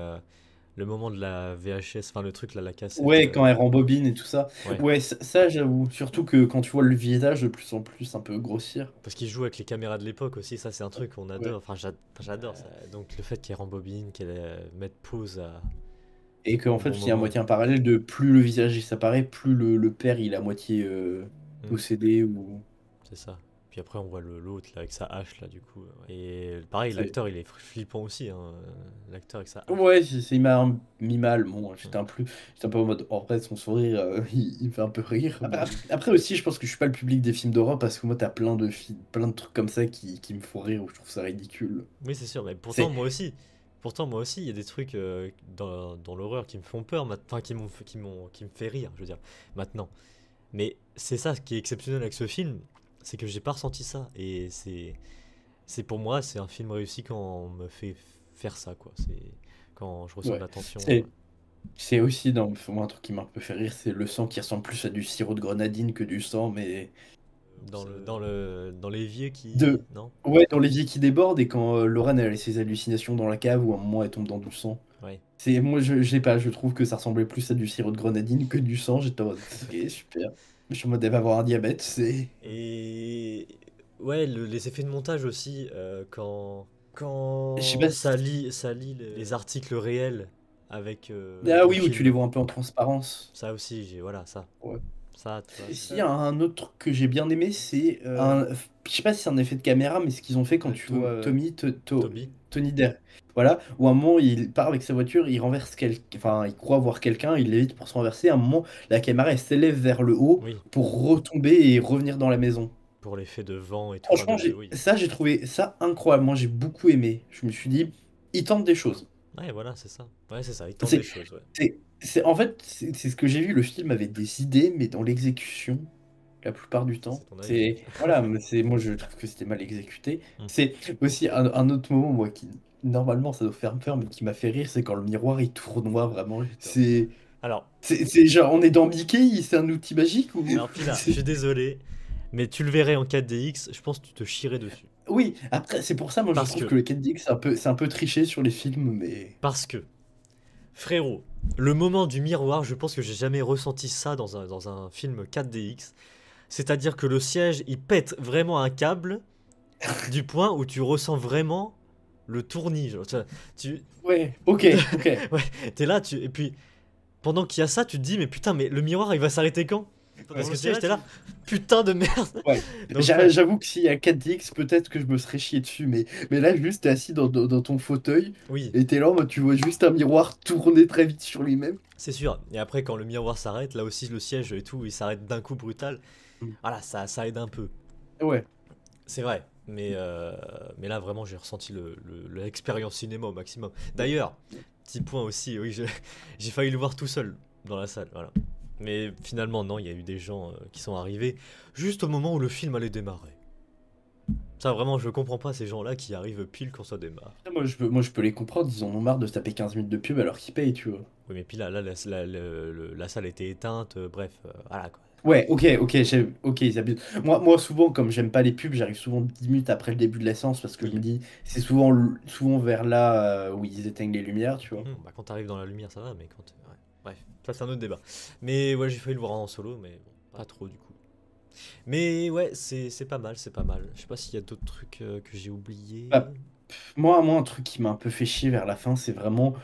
le moment de la VHS, enfin le truc là, la cassette. Ouais, quand elle rembobine et tout ça. Ouais, Ouais, ça, j'avoue. Surtout que quand tu vois le visage de plus en plus un peu grossir. parce qu'il joue avec les caméras de l'époque aussi, ça c'est un truc qu'on Ouais. adore, enfin j'adore ça. Donc le fait qu'elle rembobine, qu'elle mette pause Et qu'en au fait, bon il y a à moment. moitié un parallèle de plus le visage il s'apparaît, plus le père il est à moitié Hmm, possédé ou. c'est ça. Puis après on voit l'autre là avec sa hache là du coup. Ouais. Et pareil, C'est... l'acteur il est flippant aussi, hein, l'acteur avec sa hache. Ouais, il m'a mis mal. Bon, Hmm. j'étais un peu en mode. En vrai, son sourire, il me fait un peu rire. Après aussi, je pense que je suis pas le public des films d'horreur parce que moi, t'as plein de trucs comme ça qui me font rire ou je trouve ça ridicule. Oui, c'est sûr, mais pourtant C'est. moi aussi. Pourtant moi aussi, il y a des trucs dans l'horreur qui me font peur, enfin qui me fait rire, je veux dire, maintenant. Mais c'est ça ce qui est exceptionnel avec ce film, c'est que j'ai pas ressenti ça. Et c'est pour moi, c'est un film réussi quand on me fait faire ça, quoi. C'est quand je ressens de Ouais. la tension. C'est C'est aussi dans moi un truc qui m'a un peu fait rire, c'est le sang qui ressemble plus à du sirop de grenadine que du sang, mais Dans l'évier qui. de Non? ouais dans l'évier qui déborde et quand Lorraine elle a ses hallucinations dans la cave où à un moment elle tombe dans du sang. Ouais. C'est moi je sais pas, je trouve que ça ressemblait plus à du sirop de grenadine que du sang. J'étais en mode ok super, je suis en mode elle va avoir un diabète, c'est Et. Ouais, les effets de montage aussi, je sais quand pas si... ça lit les articles réels avec Ah le oui où tu les film. vois un peu en transparence. Ça aussi, voilà, ça. Ouais. Ça, tu vois, Et s'il y a un autre truc que j'ai bien aimé, c'est je sais pas si c'est un effet de caméra, mais ce qu'ils ont fait quand tu vois Toby. Tony Der, voilà, où à un moment il part avec sa voiture, il renverse enfin il croit voir quelqu'un, il l'évite pour se renverser. À un moment, la caméra elle s'élève vers le haut Oui, pour retomber et revenir dans la maison. pour l'effet de vent et tout. Enfin, Franchement, oui. j'ai trouvé ça incroyable. Moi, j'ai beaucoup aimé. Je me suis dit, il tente des choses. Ouais, voilà, c'est ça. Ouais, c'est ça, il tente des choses, ouais. En fait, c'est ce que j'ai vu. Le film avait des idées, mais dans l'exécution, la plupart du temps, C'est ton avis. c'est voilà. Mais moi, je trouve que c'était mal exécuté. Hmm. C'est aussi un autre moment, moi, qui normalement ça doit faire peur, mais qui m'a fait rire, c'est quand le miroir il tournoie vraiment. Alors, C'est genre, on est dans Mickey, c'est un outil magique ou alors Pila, je suis désolé, mais tu le verrais en 4DX, je pense que tu te chierais dessus. Oui, après, c'est pour ça, moi, je Parce trouve que, que le 4DX, c'est un peu triché sur les films, mais... parce que, frérot, le moment du miroir, je pense que j'ai jamais ressenti ça dans un film 4DX. C'est-à-dire que le siège, il pète vraiment un câble du point où tu ressens vraiment le tournis. Genre, tu, Ouais, ok, ok. ouais, t'es là, et puis pendant qu'il y a ça, tu te dis, mais putain, mais le miroir, il va s'arrêter quand? Parce que siège, t'es là, putain de merde. Ouais. Donc ouais, J'avoue que s'il y a 4DX, peut-être que je me serais chié dessus, mais là, juste, t'es assis dans ton fauteuil, oui, et t'es là, en mode, tu vois juste un miroir tourner très vite sur lui-même. c'est sûr. Et après, quand le miroir s'arrête, là aussi, le siège et tout, il s'arrête d'un coup brutal. Mm. Voilà, ça aide un peu. Ouais. C'est vrai. Mais là, vraiment, j'ai ressenti l'expérience cinéma au maximum. D'ailleurs, petit point aussi, oui, j'ai failli le voir tout seul dans la salle. Voilà. Mais finalement, non, il y a eu des gens qui sont arrivés juste au moment où le film allait démarrer. Ça, vraiment, je comprends pas ces gens-là qui arrivent pile quand ça démarre. Moi, je peux les comprendre, ils en ont marre de se taper 15 minutes de pub alors qu'ils payent, tu vois. Oui, mais puis là, la salle était éteinte, bref, voilà quoi. Ouais, ok, ok, ok, ils abusent. Moi, souvent, comme j'aime pas les pubs, j'arrive souvent 10 minutes après le début de la séance parce que je Oui. me dis, c'est souvent, souvent vers là où ils éteignent les lumières, tu vois. Bah, quand t'arrives dans la lumière, ça va, mais quand. Ouais. Bref, ça c'est un autre débat. Mais ouais, j'ai failli le voir en solo, mais bon, pas trop du coup. Mais ouais, c'est pas mal, c'est pas mal. Je sais pas s'il y a d'autres trucs que j'ai oubliés. Bah, moi, un truc qui m'a un peu fait chier vers la fin, c'est vraiment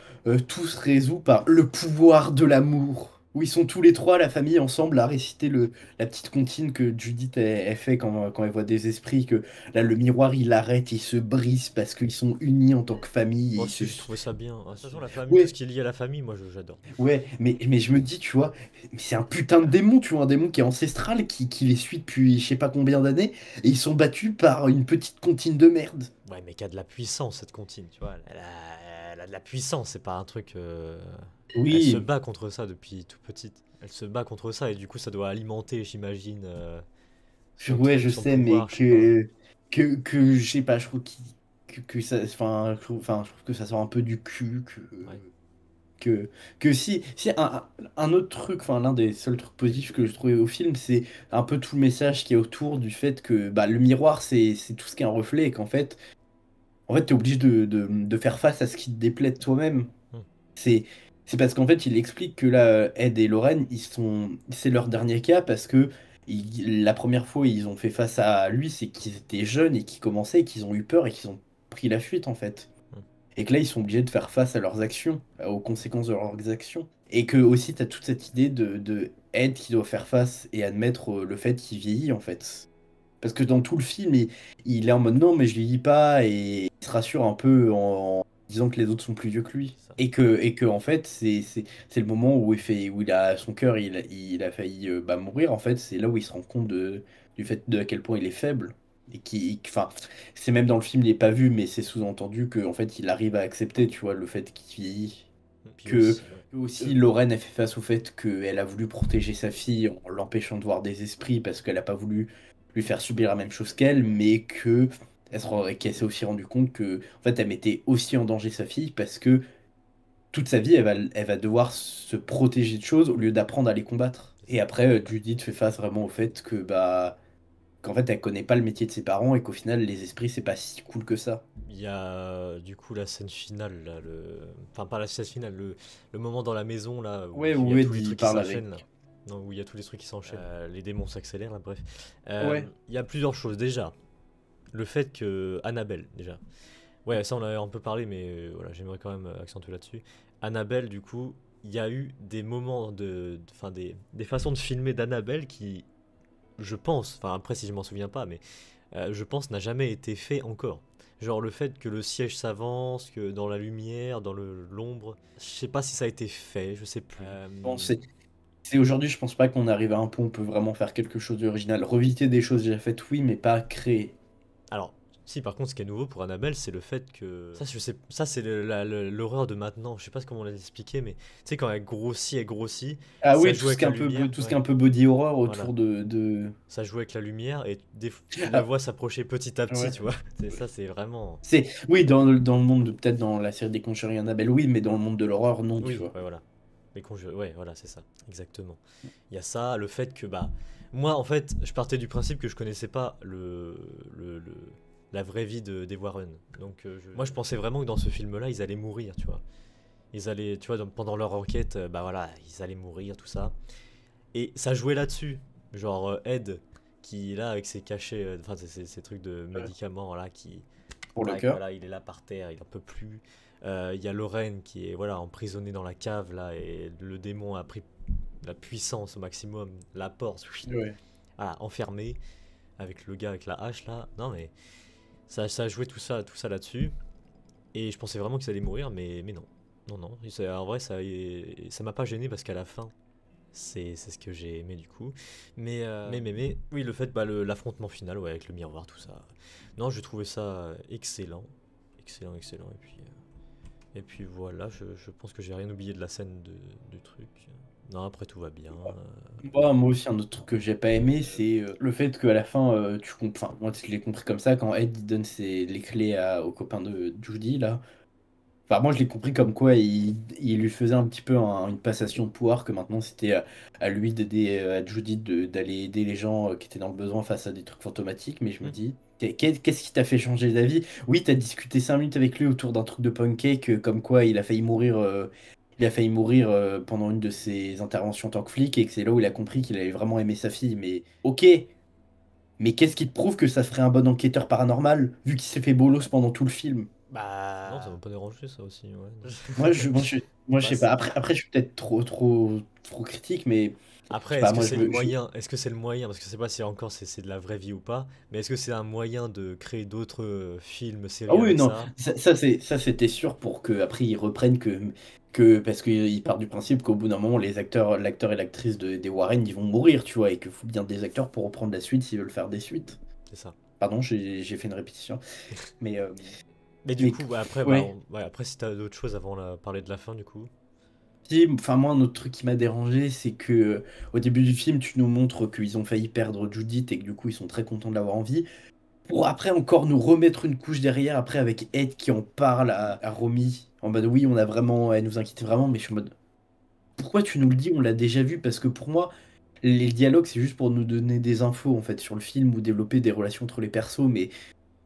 tout se résout par le pouvoir de l'amour. Où ils sont tous les trois, la famille, ensemble, à réciter la petite comptine que Judith elle fait quand elle voit des esprits, que là, le miroir, il arrête, il se brise parce qu'ils sont unis en tant que famille. Et Moi ils se... aussi, j'ai trouvé ça bien. De toute façon, la famille, tout ce Ouais, qui est lié à la famille, moi j'adore. ouais, mais je me dis, tu vois, mais c'est un putain de démon, tu vois, un démon qui est ancestral, qui les suit depuis je sais pas combien d'années, et ils sont battus par une petite comptine de merde. Ouais, mais qui a de la puissance cette comptine, tu vois. Elle a de la puissance, c'est pas un truc. Elle se Oui, bat contre ça depuis tout petite. Elle se bat contre ça et du coup ça doit alimenter, j'imagine, son ouais, je truc, son sais, mais pouvoir, je sais pas. je sais pas, je trouve que ça, je trouve que ça sort un peu du cul, Ouais. que, que si un autre truc, enfin, l'un des seuls trucs positifs que je trouvais au film, c'est un peu tout le message qui est autour du fait que bah, le miroir, c'est tout ce qui est un reflet, et qu'en fait, t'es obligé de faire face à ce qui te déplaît de toi-même. Hmm. C'est, c'est parce qu'en fait, il explique que là, Ed et Lorraine, c'est leur dernier cas parce que la première fois ils ont fait face à lui, c'est qu'ils étaient jeunes et qu'ils commençaient, et qu'ils ont eu peur et qu'ils ont pris la fuite en fait. Hmm. Et que là, ils sont obligés de faire face à leurs actions, aux conséquences de leurs actions. Et que aussi, t'as toute cette idée de Ed qui doit faire face et admettre le fait qu'il vieillit en fait. Parce que dans tout le film, il est en mode non, mais je vieillis pas, et il se rassure un peu en disant que les autres sont plus vieux que lui. C'est ça. Et que en fait, c'est le moment où où il a son cœur, il a failli bah, mourir. En fait, c'est là où il se rend compte du fait de à quel point il est faible. Enfin, c'est même dans le film, il n'est pas vu, mais c'est sous-entendu que en fait, il arrive à accepter, tu vois, le fait qu'il vieillit. Puis Que aussi, ouais. aussi Lorraine a fait face au fait qu'elle a voulu protéger sa fille en l'empêchant de voir des esprits parce qu'elle n'a pas voulu lui faire subir la même chose qu'elle, mais qu'elle s'est aussi rendu compte que en fait elle mettait aussi en danger sa fille parce que toute sa vie elle va devoir se protéger de choses au lieu d'apprendre à les combattre. C'est Et ça. après Judith fait face vraiment au fait que bah qu'en fait elle connaît pas le métier de ses parents et qu'au final les esprits c'est pas si cool que ça. Il y a du coup la scène finale, là, enfin pas la scène finale, le moment dans la maison, là, où Ouais, il y a où tous Ed les il trucs qui parle s'enchaînent, là. avec. Non, où il y a tous les trucs qui s'enchaînent. Les démons s'accélèrent, là, bref. Ouais. Il y a plusieurs choses. Déjà, le fait que Annabelle, déjà. Ouais, ça on en a un peu parlé, mais voilà, j'aimerais quand même accentuer là-dessus. Annabelle, du coup, il y a eu des moments enfin des façons de filmer d'Annabelle qui, je pense, enfin après si je m'en souviens pas, mais je pense n'a jamais été fait encore. Genre le fait que le siège s'avance, que dans la lumière, dans l'ombre, je sais pas si ça a été fait, je sais plus. Bon, c'est aujourd'hui, je pense pas qu'on arrive à un point où on peut vraiment faire quelque chose d'original. Revisiter des choses déjà faites, oui, mais pas créer. Alors, si par contre ce qui est nouveau pour Annabelle, c'est le fait que ça, je sais, ça c'est l'horreur de maintenant. Je sais pas comment l'expliquer, mais tu sais quand elle grossit, Ah ça oui, joue avec la lumière, tout ce qui est ouais, un peu body horror voilà. autour de... Ça joue avec la lumière et tu la Ah, vois s'approcher petit à petit, ouais. tu vois. C'est ça, c'est vraiment. Oui, dans le monde peut-être dans la série des Conjuring Annabelle, oui, mais dans le monde de l'horreur, non, tu Oui, vois. ouais, voilà. Ouais, voilà, c'est ça, exactement. Il y a ça, le fait que, bah, moi, en fait, je partais du principe que je connaissais pas la vraie vie des Warren. Donc moi je pensais vraiment que dans ce film-là, ils allaient mourir, tu vois. Ils allaient, tu vois, pendant leur enquête, bah voilà, ils allaient mourir, tout ça. Et ça jouait là-dessus. Genre Ed, qui est là avec ses cachets, enfin ses trucs de Ouais. médicaments, là, qui... Pour le Tac, cœur. voilà, il est là par terre, il en peut plus. Il y a Lorraine qui est voilà, emprisonnée dans la cave, là, et le démon a pris la puissance au maximum, la porte, Ouais. voilà, enfermé, avec le gars avec la hache, là. Non, mais ça a joué tout ça là-dessus. Et je pensais vraiment qu'ils allaient mourir, mais non. Non, non. En vrai, ça m'a pas gêné parce qu'à la fin, c'est ce que j'ai aimé du coup. Mais oui, le fait, bah, l'affrontement final, ouais, avec le miroir, tout ça. Non, j'ai trouvé ça excellent. Excellent, excellent. Et puis voilà, je pense que j'ai rien oublié de la scène du truc. Non, après tout va bien. Moi aussi, un autre truc que j'ai pas aimé, c'est le fait qu'à la fin, enfin, moi, je l'ai compris comme ça, quand Ed il donne les clés au copain de Judy, là. Enfin, moi, je l'ai compris comme quoi il lui faisait un petit peu une passation de pouvoir, que maintenant c'était à lui d'aider, à Judy d'aller aider les gens qui étaient dans le besoin face à des trucs fantomatiques. Mais je me Hmm. dis, qu'est-ce qui t'a fait changer d'avis? Oui, t'as discuté 5 minutes avec lui autour d'un truc de pancake, comme quoi il a failli mourir, pendant une de ses interventions en tant que flic, et que c'est là où il a compris qu'il avait vraiment aimé sa fille. Mais ok, mais qu'est-ce qui te prouve que ça ferait un bon enquêteur paranormal, vu qu'il s'est fait bolos pendant tout le film? Non, ça m'a pas dérangé ça aussi, ouais. Non. Moi, je Bah, sais pas. Après, je suis peut-être trop critique, mais je sais après, pas. est-ce que Moi, c'est le moyen? Est-ce que c'est le moyen? Parce que je sais pas si encore c'est de la vraie vie ou pas, mais est-ce que c'est un moyen de créer d'autres films, Ah séries oui, avec non, ça? ça c'était sûr pour que après ils reprennent que parce qu'ils partent du principe qu'au bout d'un moment, l'acteur et l'actrice des Warren, ils vont mourir, tu vois, et qu'il faut bien des acteurs pour reprendre la suite s'ils veulent faire des suites. C'est ça. Pardon, j'ai fait une répétition, mais Mais du mais coup, bah, après, bah, ouais. ouais, après si t'as d'autres choses avant de parler de la fin, du coup. Si, enfin, moi, un autre truc qui m'a dérangé, c'est que au début du film, tu nous montres qu'ils ont failli perdre Judith et que du coup, ils sont très contents de l'avoir en vie. Pour après encore nous remettre une couche derrière, après avec Ed qui en parle à Romy, en mode oui, on a vraiment, elle nous inquiétait vraiment, mais je suis en mode pourquoi tu nous le dis, on l'a déjà vu, parce que pour moi, les dialogues, c'est juste pour nous donner des infos en fait sur le film ou développer des relations entre les persos, mais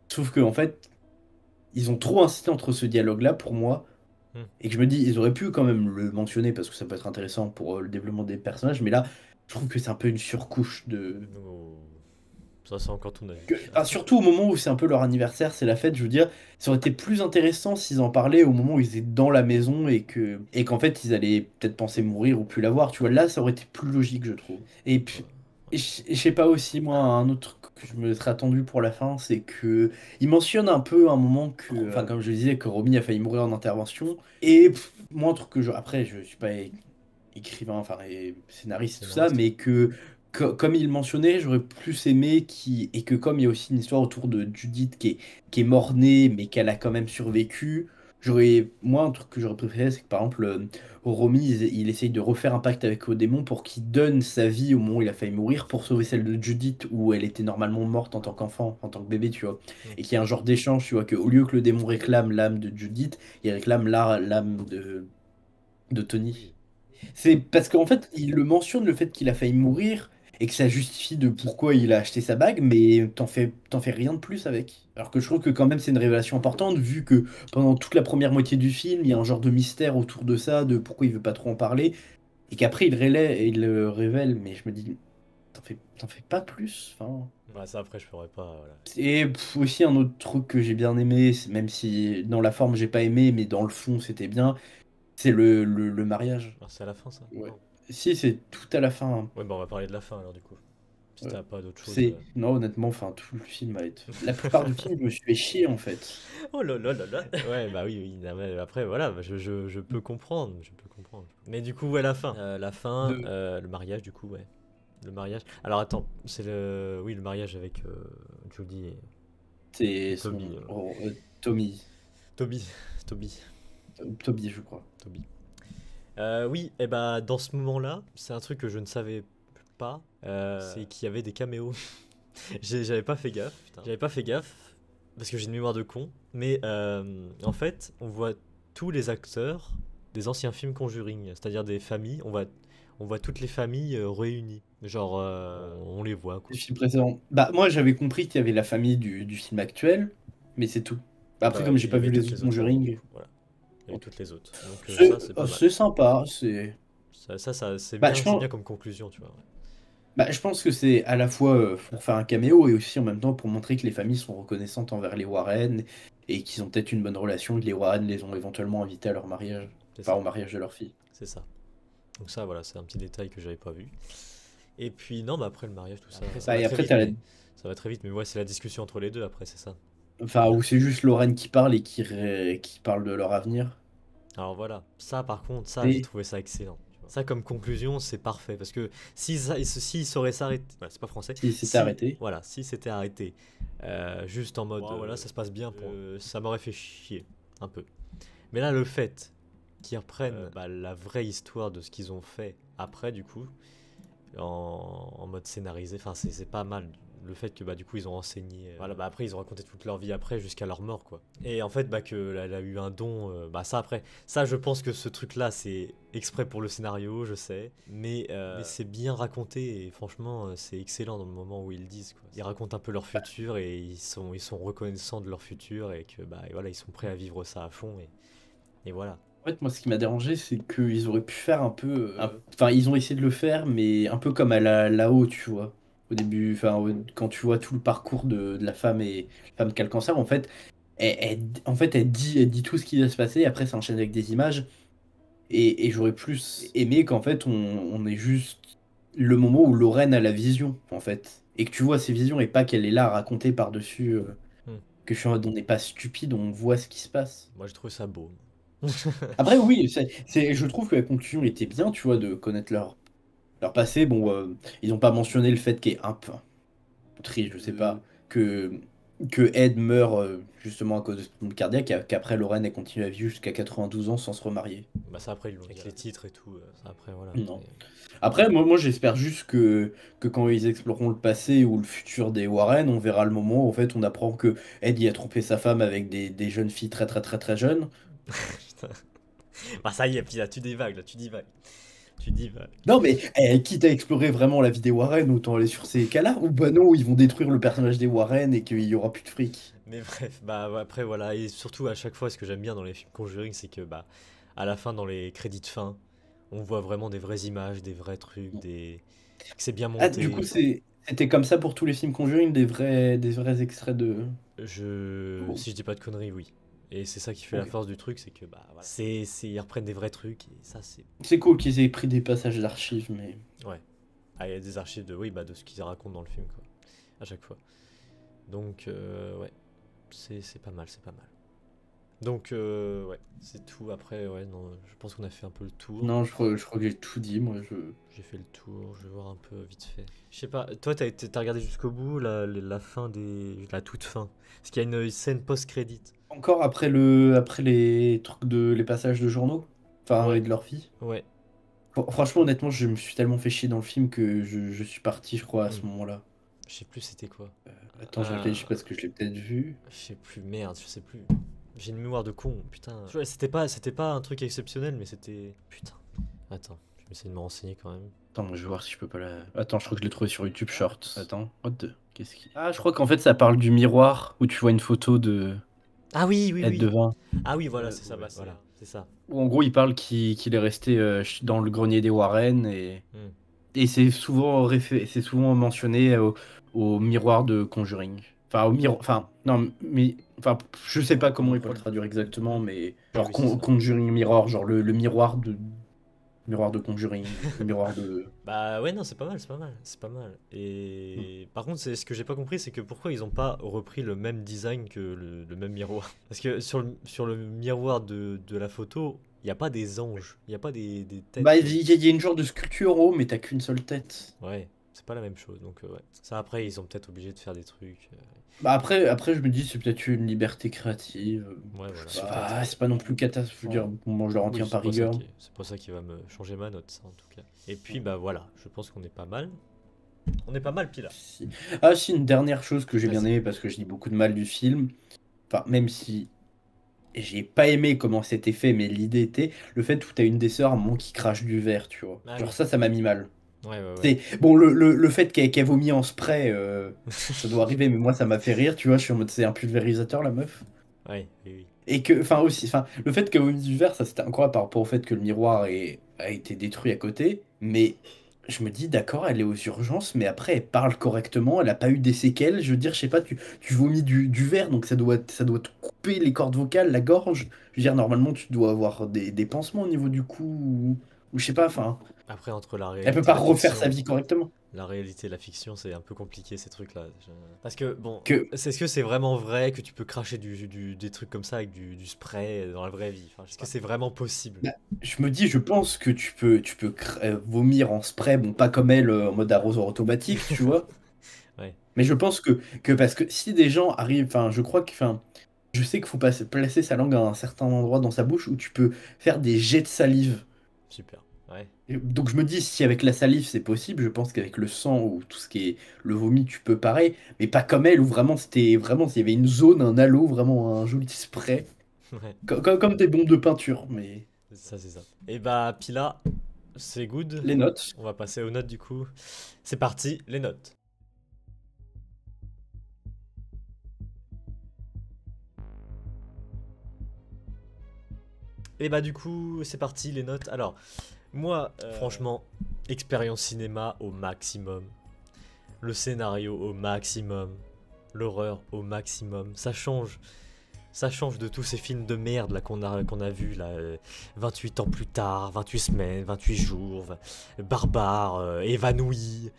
sauf que en fait, ils ont trop insisté entre ce dialogue-là pour moi, Hmm. et que je me dis, ils auraient pu quand même le mentionner parce que ça peut être intéressant pour le développement des personnages, mais là, je trouve que c'est un peu une surcouche de. Oh, ça, c'est encore ton avis. Enfin, surtout au moment où c'est un peu leur anniversaire, c'est la fête, je veux dire, ça aurait été plus intéressant s'ils en parlaient au moment où ils étaient dans la maison et qu'en fait ils allaient peut-être penser mourir ou plus la voir, tu vois, là ça aurait été plus logique, je trouve. Et Ouais. puis, je sais pas aussi, moi, un autre truc que je me serais attendu pour la fin, c'est que il mentionne un peu à un moment que, enfin, comme je le disais, que Romy a failli mourir en intervention. Et moi, un truc que après, je suis pas écrivain, enfin, et scénariste, tout ça, Scénariste, ouais. mais que, comme il mentionnait, j'aurais plus aimé et que comme il y a aussi une histoire autour de Judith qui est mort-née, mais qu'elle a quand même survécu, moi, un truc que j'aurais préféré, c'est que par exemple, Romy, il essaye de refaire un pacte avec le démon pour qu'il donne sa vie au moment où il a failli mourir pour sauver celle de Judith, où elle était normalement morte en tant qu'enfant, en tant que bébé, tu vois. Hmm. Et qu'il y a un genre d'échange, tu vois, que au lieu que le démon réclame l'âme de Judith, il réclame l'âme de Tony. Oui. C'est parce qu'en fait, il le mentionne le fait qu'il a failli mourir et que ça justifie de pourquoi il a acheté sa bague, mais t'en fais rien de plus avec. Alors que je trouve que quand même c'est une révélation importante, vu que pendant toute la première moitié du film, il y a un genre de mystère autour de ça, de pourquoi il veut pas trop en parler, et qu'après il le révèle, mais je me dis, t'en fais pas plus. Enfin. Ouais, ça, après, je ferais pas, voilà. Et aussi un autre truc que j'ai bien aimé, même si dans la forme j'ai pas aimé, mais dans le fond c'était bien, c'est le mariage. Alors, c'est à la fin, ça? Ouais. Non. Si, c'est tout à la fin, hein. Ouais, bah, on va parler de la fin, alors, du coup. Si Ouais. t'as pas d'autre chose. Non, honnêtement, enfin, tout le film a été. La plupart du film, je me suis fait chier en fait. Oh là là là là. Ouais, bah oui, oui. Non, mais après, voilà, bah, je peux comprendre. Je peux comprendre. Mais du coup, ouais, la fin, De... le mariage, du coup, ouais. Le mariage. Alors, attends, c'est le. Oui, le mariage avec Judy et C'est Toby. son. Tommy. Toby. Toby. Toby, je crois. Toby. Oui, et bah, dans ce moment-là, c'est un truc que je ne savais pas. C'est qu'il y avait des caméos. J'avais pas fait gaffe, putain. J'avais pas fait gaffe parce que j'ai une mémoire de con. Mais en fait, on voit tous les acteurs des anciens films Conjuring, c'est-à-dire des familles. on voit toutes les familles réunies. Genre, on les voit, Les quoi. films précédents. Bah, moi, j'avais compris qu'il y avait la famille du film actuel, mais c'est tout. Bah, après, Bah, comme j'ai il y pas vu avait les toutes autres les autres familles, du Conjuring, coup, voilà. Il y avait toutes les autres. Donc ça, c'est c'est pas mal. c'est sympa. C'est bah, C'est bien comme conclusion, tu vois. Ouais. bah, je pense que c'est à la fois pour faire un caméo et aussi en même temps pour montrer que les familles sont reconnaissantes envers les Warren et qu'ils ont peut-être une bonne relation, que les Warren les ont éventuellement invités à leur mariage, C'est enfin ça, au mariage de leur fille. c'est ça. Donc ça, voilà, c'est un petit détail que j'avais pas vu. Et puis, non, bah après le mariage, tout ça, ça Bah, va et très après, vite, t'as la... mais ça va très vite. Mais ouais, c'est la discussion entre les deux après, c'est ça. Enfin, où c'est juste Lorraine qui parle et qui parle de leur avenir. Alors voilà, ça par contre, ça j'ai Et trouvé ça excellent. Tu vois. Ça comme conclusion, c'est parfait parce que si saurait s'arrêter, voilà, c'est pas français. si c'était Si arrêté. voilà, si c'était arrêté, juste en mode voilà, ça se passe bien, ça m'aurait fait chier un peu. Mais là, le fait qu'ils reprennent bah, la vraie histoire de ce qu'ils ont fait après, du coup, en mode scénarisé, enfin c'est pas mal. Le fait que bah du coup ils ont enseigné, voilà bah après ils ont raconté toute leur vie après jusqu'à leur mort quoi. Et en fait bah que elle a eu un don, bah ça après, ça je pense que ce truc là c'est exprès pour le scénario, je sais, mais c'est bien raconté et franchement c'est excellent dans le moment où ils le disent quoi. Ils racontent un peu leur futur et ils sont reconnaissants de leur futur et que bah et voilà ils sont prêts à vivre ça à fond et voilà. En fait, moi, ce qui m'a dérangé, c'est qu'ils auraient pu faire un peu. Enfin, ils ont essayé de le faire, mais un peu comme à là-haut, tu vois. Au début, enfin, quand tu vois tout le parcours de la femme et la femme qui a le cancer, en fait, en fait, elle dit tout ce qui va se passer. Après, ça enchaîne avec des images. Et j'aurais plus aimé qu'en fait, on ait juste le moment où Lorraine a la vision, en fait. Et que tu vois ces visions et pas qu'elle est là à raconter par-dessus. Hmm. Que je suis en mode, on n'est pas stupide, on voit ce qui se passe. Moi j'ai trouvé ça beau. Après, oui, je trouve que la conclusion était bien, tu vois, de connaître leur passé. Bon, ils n'ont pas mentionné le fait qu'il y ait un peu triste, je sais pas, que, que Ed meurt justement à cause de ce problème cardiaque, et qu'après Lorraine elle continue à vivre jusqu'à 92 ans sans se remarier. Bah ça après ils l'ont dit avec les titres et tout, ça après voilà. Non. Après, moi j'espère juste que quand ils exploreront le passé ou le futur des Warren, on verra le moment où en fait on apprend que Ed y a trompé sa femme avec des jeunes filles très très très très jeunes. Putain. Bah ça y est, puis là tu divagues, là tu divagues. Tu divagues. Non, mais quitte à explorer vraiment la vie des Warren, autant aller sur ces cas-là. Ou bah non, ils vont détruire le personnage des Warren et qu'il y aura plus de fric. Mais bref, bah ouais, après voilà, et surtout à chaque fois ce que j'aime bien dans les films Conjuring, c'est que bah à la fin dans les crédits de fin, on voit vraiment des vraies images, des vrais trucs, que c'est bien Ah, du coup, monté. c'était comme ça pour tous les films Conjuring, des vrais extraits de. Oh, Si je dis pas de conneries, oui. Et c'est ça qui fait la ok. force du truc, c'est que bah voilà, ils reprennent des vrais trucs et ça c'est C'est cool qu'ils aient pris des passages d'archives, mais. ouais. Ah, il y a des archives de oui, bah de ce qu'ils racontent dans le film quoi, à chaque fois. Donc ouais, c'est pas mal, c'est pas mal. Donc ouais, c'est tout. Après, ouais, non, je pense qu'on a fait un peu le tour. Non, je crois que j'ai tout dit, moi. J'ai fait le tour, je vais voir un peu vite fait. Je sais pas, toi t'as regardé jusqu'au bout la fin la toute fin. Parce qu'il y a une scène post-crédit. Encore après les trucs les passages de journaux, enfin, et Ouais, de leur vie. ouais. Franchement, honnêtement, je me suis tellement fait chier dans le film que je suis parti, je crois, à ce Hmm. moment-là. Je sais plus c'était quoi. Attends, je réfléchis parce que je l'ai peut-être vu. Je sais plus, merde, je sais plus. J'ai une mémoire de con, putain. Tu vois, c'était pas un truc exceptionnel, mais c'était. Putain. Attends, je vais essayer de me renseigner quand même. Attends, je vais voir si je peux pas la. Attends, je crois que je l'ai trouvé sur YouTube Shorts. Attends, what the... Qu'est-ce qui. Ah, je crois qu'en fait ça parle du miroir où tu vois une photo de Ah oui, oui, Ed oui. Devin. Ah oui, voilà, c'est ça, Ouais, bah, voilà, c'est ça. où en gros il parle qu'il est resté dans le grenier des Warren Hmm. et c'est souvent mentionné au miroir de Conjuring. Enfin, au miroir. Enfin, non, mais. Enfin, je sais pas comment il faut le traduire exactement, mais. Oui, Genre oui, c'est ça. Conjuring Mirror, genre le miroir de. Miroir de Conjuring. Le miroir de. Bah ouais, non, c'est pas mal, c'est pas mal, c'est pas mal. Et par contre, ce que j'ai pas compris, c'est que pourquoi ils ont pas repris le même design que le même miroir. Parce que sur le miroir de la photo, il n'y a pas des anges, il n'y a pas des têtes. Bah, il y a une genre de sculpture en haut, mais t'as qu'une seule tête. Ouais, c'est pas la même chose. Donc ouais. Ça après, ils sont peut-être obligés de faire des trucs. Bah, après, je me dis, c'est peut-être une liberté créative. Ouais, voilà. Ah, c'est pas non plus catastrophe. Je veux dire, bon, moi, je leur en Oui, tiens par rigueur. c'est pas ça qui va me changer ma note, ça en tout cas. Et puis bah voilà, je pense qu'on est pas mal. On est pas mal, Pila. Si, une dernière chose que j'ai bien Vas-y. aimé parce que je dis beaucoup de mal du film. Enfin, même si j'ai pas aimé comment c'était fait, mais l'idée était le fait où t'as une des sœurs à un moment qui crache du verre, tu vois. Ah Genre oui. ça m'a mis mal. Ouais, ouais, ouais. C'est bon, le fait qu'elle vomit en spray, ça doit arriver, mais moi ça m'a fait rire, tu vois. Je suis en mode c'est un pulvérisateur la meuf. Ouais, oui, oui. Et que, enfin aussi, enfin, le fait qu'elle vomit du verre, ça c'était incroyable par rapport au fait que le miroir a été détruit à côté. Mais je me dis, d'accord, elle est aux urgences, mais après elle parle correctement, elle a pas eu des séquelles. Je veux dire, je sais pas, tu vomis du verre, donc ça doit te couper les cordes vocales, la gorge. Je veux dire, normalement tu dois avoir des pansements au niveau du cou, ou je sais pas, enfin, Après, entre la elle peut réalité et pas la refaire sa fiction, vie correctement. la réalité et la fiction, c'est un peu compliqué ces trucs-là. Parce que, bon, Que est-ce que c'est vraiment vrai que tu peux cracher des trucs comme ça avec du spray dans la vraie vie? Enfin, est-ce que c'est vraiment possible? Bah, je me dis, je pense que tu peux vomir en spray, bon, pas comme elle en mode arrosoir automatique, tu vois. Ouais, Mais je pense que parce que si des gens arrivent, enfin, je crois que, enfin, je sais qu'il faut placer sa langue à un certain endroit dans sa bouche où tu peux faire des jets de salive. super. Ouais, Donc je me dis, si avec la salive c'est possible, je pense qu'avec le sang ou tout ce qui est le vomi, tu peux pareil, mais pas comme elle où vraiment c'était vraiment, s'il y avait une zone, un halo, vraiment un joli spray, ouais, comme des bombes de peinture, mais ça c'est ça. Et bah, Pila, c'est good. les notes. On va passer aux notes du coup. C'est parti, les notes. Et bah, du coup, c'est parti, les notes. Alors, moi, franchement, expérience cinéma au maximum. Le scénario au maximum. L'horreur au maximum. Ça change de tous ces films de merde là qu'on a vu là, 28 ans plus tard, 28 semaines, 28 jours, Barbare, Évanoui,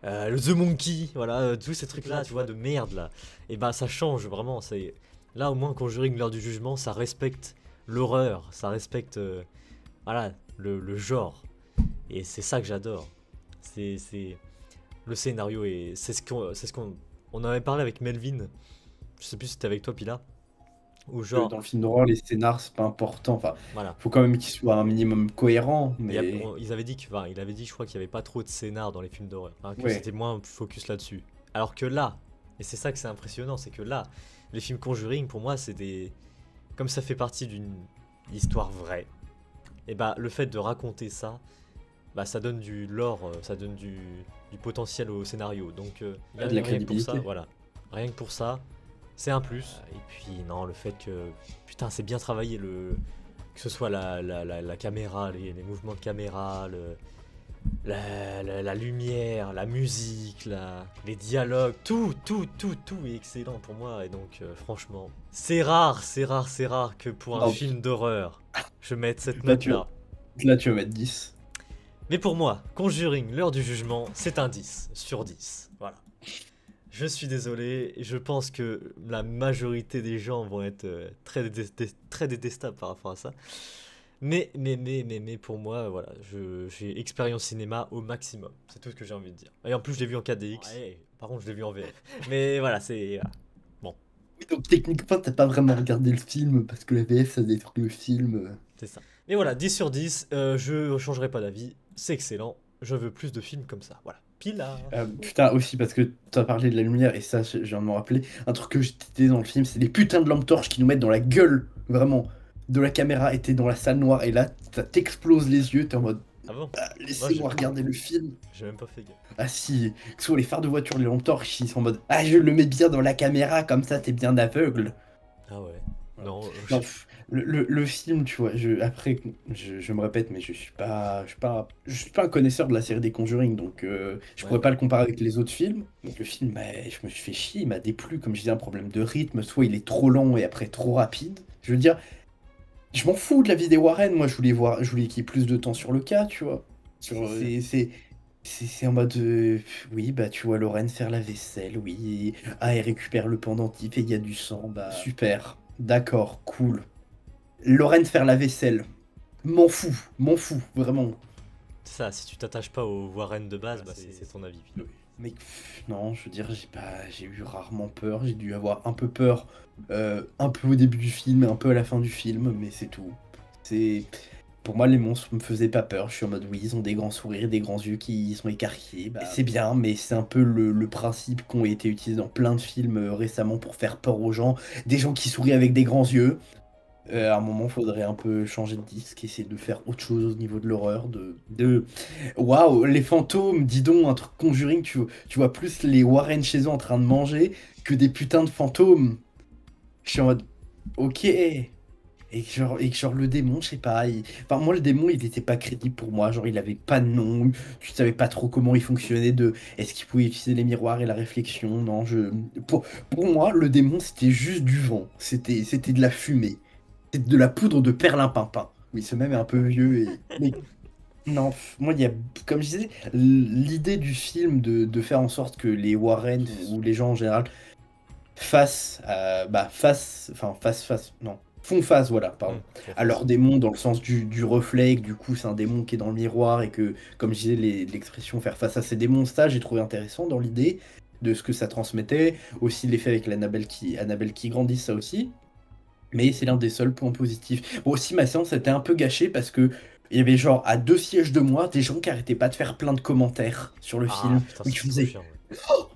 The Monkey, voilà, tous ces trucs là, tu vois, de merde là. Et bah ça change vraiment, c'est là au moins Conjuring l'heure du jugement, ça respecte l'horreur, ça respecte voilà, le genre. Et c'est ça que j'adore. C'est le scénario et c'est ce qu'on on en avait parlé avec Melvin. Je sais plus si c'était avec toi Pila. Ou Que genre dans le film d'horreur, les scénars, c'est pas important. Enfin, voilà. faut quand même qu'ils soient un minimum cohérents, mais Ils avaient dit enfin, il avait dit, je crois qu'il n'y avait pas trop de scénar dans les films d'horreur, hein, que ouais. c'était moins focus là-dessus. Alors que là, et c'est ça que c'est impressionnant, c'est que là, les films Conjuring, pour moi, c'est des, comme ça fait partie d'une histoire vraie. Et bah, le fait de raconter ça, bah, ça donne du lore, ça donne du potentiel au scénario. Donc, De la rien que pour ça, crédibilité. voilà, rien que pour ça, c'est un plus. Et puis, non, le fait que, putain, c'est bien travaillé que ce soit la caméra, les mouvements de caméra, la lumière, la musique, les dialogues, tout est excellent pour moi. Et donc, franchement, c'est rare que pour un Non, film d'horreur, je mette cette là, tu vas, note-là. là, tu vas mettre 10. Mais pour moi, Conjuring, l'heure du jugement, c'est un 10 sur 10. Voilà. Je suis désolé, je pense que la majorité des gens vont être très détestables par rapport à ça. Mais pour moi, voilà, j'ai expérience cinéma au maximum. C'est tout ce que j'ai envie de dire. Et en plus, je l'ai vu en 4DX. Ouais, par contre, je l'ai vu en VF. Mais voilà, c'est. Voilà. Bon, Oui, donc techniquement, t'as pas vraiment regardé le film parce que la VF, ça détruit le film. c'est ça. Mais voilà, 10 sur 10, je changerai pas d'avis. C'est excellent. Je veux plus de films comme ça. Voilà. Pila. Putain, aussi parce que t'as parlé de la lumière et ça, je viens de me rappeler. Un truc que j'étais dans le film, c'est les putains de lampes torches qui nous mettent dans la gueule, vraiment, de la caméra. Et t'es dans la salle noire et là, ça t'explose les yeux. T'es en mode, Ah bon? Moi, laissez-moi regarder le film. j'ai même pas fait gaffe. Ah si, que ce soit les phares de voiture, les lampes torches, ils sont en mode, ah, je le mets bien dans la caméra, comme ça, t'es bien aveugle. Ah ouais. Voilà. Non, Non, le film, tu vois, après, je me répète, mais je suis pas un connaisseur de la série des Conjuring, donc je ouais. pourrais pas le comparer avec les autres films. Donc le film, bah, je me suis fait chier, il m'a déplu, comme je disais, un problème de rythme, soit il est trop lent et après trop rapide. Je veux dire, je m'en fous de la vie des Warren, moi je voulais qu'il y ait plus de temps sur le cas, tu vois. C'est en mode, oui, bah tu vois Lorraine faire la vaisselle, oui, ah, elle récupère le pendentif et il y a du sang, bah super, d'accord, cool. Lorraine faire la vaisselle. M'en fous, vraiment. C'est ça, si tu t'attaches pas aux Warren de base, Voilà, bah c'est ton avis. Mais non, je veux dire, j'ai eu rarement peur. J'ai dû avoir un peu peur, un peu au début du film et un peu à la fin du film, mais c'est tout. C'est Pour moi, les monstres me faisaient pas peur. Je suis en mode, oui, ils ont des grands sourires, des grands yeux qui sont écarquillés. Bah, c'est bien, mais c'est un peu le principe qui ont été utilisés dans plein de films récemment pour faire peur aux gens. Des gens qui sourient avec des grands yeux. À un moment, faudrait un peu changer de disque, essayer de faire autre chose au niveau de l'horreur. Waouh, les fantômes, dis donc, un truc Conjuring, tu vois plus les Warren chez eux en train de manger que des putains de fantômes. Je suis en mode, ok. Et que genre le démon, je sais pas. Enfin, moi, le démon, il était pas crédible pour moi. Genre, il avait pas de nom. Tu savais pas trop comment il fonctionnait. Est-ce qu'il pouvait utiliser les miroirs et la réflexion? Non, pour moi, le démon, c'était juste du vent. C'était de la fumée. C'était de la poudre de perlimpinpin. Oui, ce même est un peu vieux. Mais non, moi, il y a, comme je disais, l'idée du film de faire en sorte que les Warren ou les gens en général non, font face, voilà, pardon, à leur démon dans le sens du reflet, que du coup c'est un démon qui est dans le miroir et que, comme je disais, l'expression faire face à ces démons, ça j'ai trouvé intéressant dans l'idée de ce que ça transmettait, aussi l'effet avec Annabelle qui grandit, ça aussi, mais c'est l'un des seuls points positifs. Bon, aussi ma séance était un peu gâchée parce que il y avait genre à 2 sièges de moi des gens qui arrêtaient pas de faire plein de commentaires sur le film, putain, où ils c'est trop faisaient chiant. oh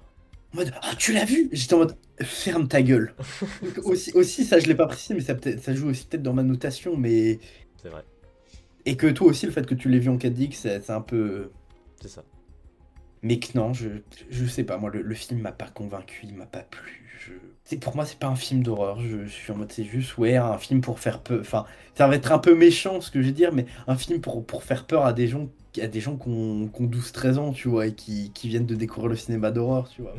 en mode ah tu l'as vu? J'étais en mode ferme ta gueule. Donc, aussi ça je l'ai pas précisé mais ça joue aussi peut-être dans ma notation mais C'est vrai, et que toi aussi le fait que tu l'aies vu en 4DX c'est un peu c'est ça. mais que non je sais pas moi le film m'a pas convaincu il m'a pas plu pour moi c'est pas un film d'horreur je suis en mode c'est juste ouais un film pour faire peur enfin ça va être un peu méchant ce que je vais dire mais un film pour faire peur à des gens qui ont 12-13 ans, tu vois, et qui viennent de découvrir le cinéma d'horreur, tu vois.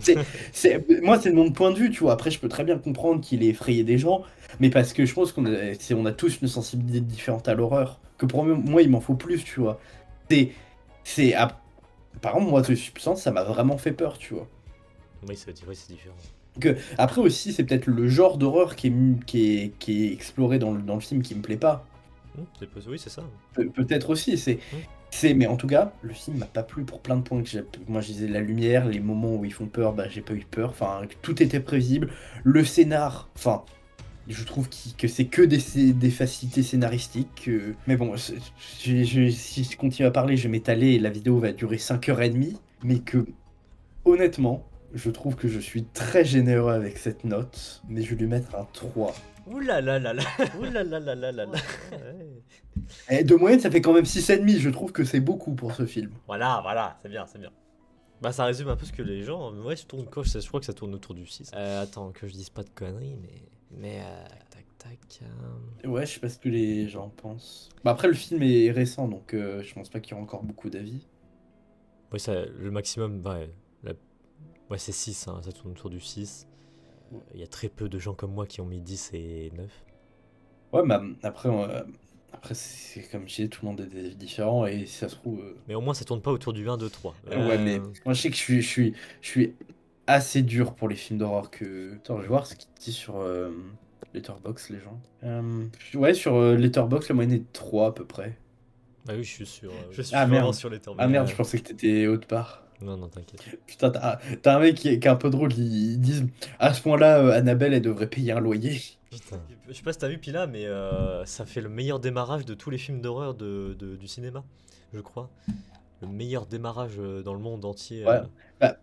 Moi, c'est de mon point de vue, tu vois. Après, je peux très bien comprendre qu'il ait effrayé des gens, mais parce que je pense qu'on a tous une sensibilité différente à l'horreur. Que pour moi, il m'en faut plus, tu vois. C'est, par exemple, moi, The Substance, ça m'a vraiment fait peur, tu vois. Oui, c'est différent. Après aussi, c'est peut-être le genre d'horreur qui est exploré dans le film qui me plaît pas. Oui, c'est ça. Peut-être aussi, mais en tout cas, le film m'a pas plu pour plein de points moi je disais la lumière, les moments où ils font peur, bah j'ai pas eu peur, enfin tout était prévisible, le scénar, enfin je trouve que c'est que des facilités scénaristiques, mais bon, si je continue à parler, je vais m'étaler et la vidéo va durer 5h30, mais que honnêtement, je trouve que je suis très généreux avec cette note, mais je vais lui mettre un 3. Ouh là là là là. Ouh là là là là là là. Et de moyenne, ça fait quand même 6,5. Je trouve que c'est beaucoup pour ce film. Voilà, c'est bien, c'est bien. Bah ça résume un peu ce que les gens... Ouais, je crois que ça tourne autour du 6. Attends, que je dise pas de conneries, mais tac. Ouais, je sais pas ce que les gens pensent. Bah après, le film est récent, donc je pense pas qu'il y aura encore beaucoup d'avis. Ouais, le maximum, ouais c'est 6, hein, ça tourne autour du 6. Il y a très peu de gens comme moi qui ont mis 10 et 9. Ouais, mais après c'est comme je disais, tout le monde a des avis différents et si ça se trouve. Mais au moins ça tourne pas autour du 1, 2, 3. Ouais, mais moi je sais que je suis assez dur pour les films d'horreur que. Attends, je vais voir ce qu'ils disent sur Letterboxd, les gens. Ouais, sur Letterboxd, la moyenne est de 3 à peu près. Bah oui, je suis sûr. Je suis Ah vraiment merde. sur les termes. Ah merde, je pensais que t'étais autre part. Non, t'inquiète. Putain, t'as un mec qui est un peu drôle, ils disent à ce point-là, Annabelle, elle devrait payer un loyer. Putain. Je sais pas si t'as vu Pila, mais ça fait le meilleur démarrage de tous les films d'horreur du cinéma, je crois. Le meilleur démarrage dans le monde entier. Ouais. Bah,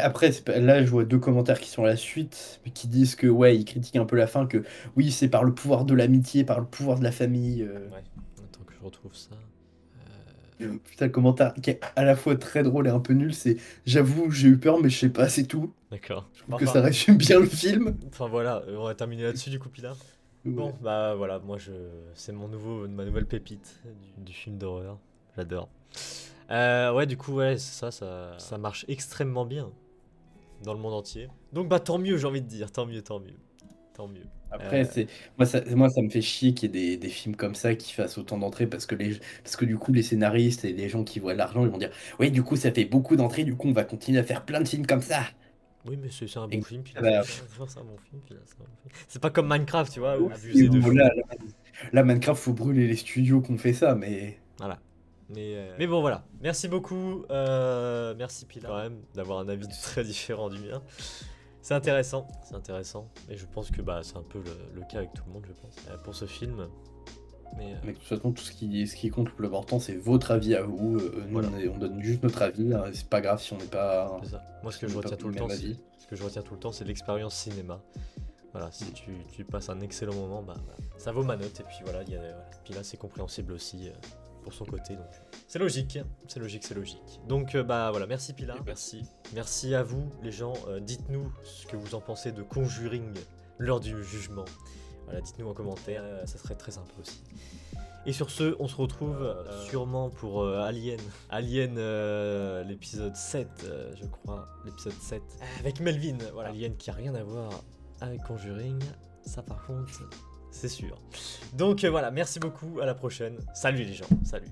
après, là, je vois 2 commentaires qui sont à la suite, mais qui disent que, ouais, ils critiquent un peu la fin, que oui, c'est par le pouvoir de l'amitié, par le pouvoir de la famille. Ouais, attends que je retrouve ça. Putain, le commentaire qui est à la fois très drôle et un peu nul, c'est j'avoue, j'ai eu peur, mais je sais pas, c'est tout. D'accord. Je trouve que ça résume bien le film. Enfin voilà, on va terminer là-dessus du coup, Pila. Bon, bah voilà, moi c'est ma nouvelle pépite du film d'horreur. J'adore. Ouais, du coup, ouais, c'est ça marche extrêmement bien dans le monde entier. Donc, bah, tant mieux, j'ai envie de dire. Tant mieux. Après, moi, ça me fait chier qu'il y ait des films comme ça qui fassent autant d'entrées parce que du coup, les scénaristes et les gens qui voient l'argent, ils vont dire oui, du coup, ça fait beaucoup d'entrées, du coup, on va continuer à faire plein de films comme ça. Oui, mais c'est un bon film, Pila. Bah, C'est un bon film, Pila, c'est un bon film. C'est pas comme Minecraft, tu vois, où Et abusé de bon, fou. là, Minecraft, faut brûler les studios qui ont fait ça, mais. Voilà. Mais bon, voilà. Merci beaucoup. Merci, Pila, quand même, d'avoir un avis très différent du mien. C'est intéressant. Et je pense que bah, c'est un peu le cas avec tout le monde, je pense, pour ce film. Mais de toute façon, ce qui compte le plus important, c'est votre avis à vous. Nous, Voilà. on donne juste notre avis. Hein, c'est pas grave si on n'est pas. C'est ça. Moi, ce que on je n'est pas retiens tout le du temps, même avis. c'est l'expérience cinéma. Voilà, si tu passes un excellent moment, bah, ça vaut ma note. Et puis voilà, puis là, c'est compréhensible aussi pour son côté. Donc, c'est logique, c'est logique, c'est logique. Donc, bah voilà, merci Pilar, merci. Merci à vous, les gens. Dites-nous ce que vous en pensez de Conjuring lors du jugement. Voilà, dites-nous en commentaire, ça serait très sympa aussi. Et sur ce, on se retrouve sûrement pour Alien. Alien, l'épisode 7, je crois. L'épisode 7. Avec Melvin. Voilà, Alien qui a rien à voir avec Conjuring. Ça, par contre, c'est sûr. Donc voilà, merci beaucoup. À la prochaine. Salut les gens. Salut.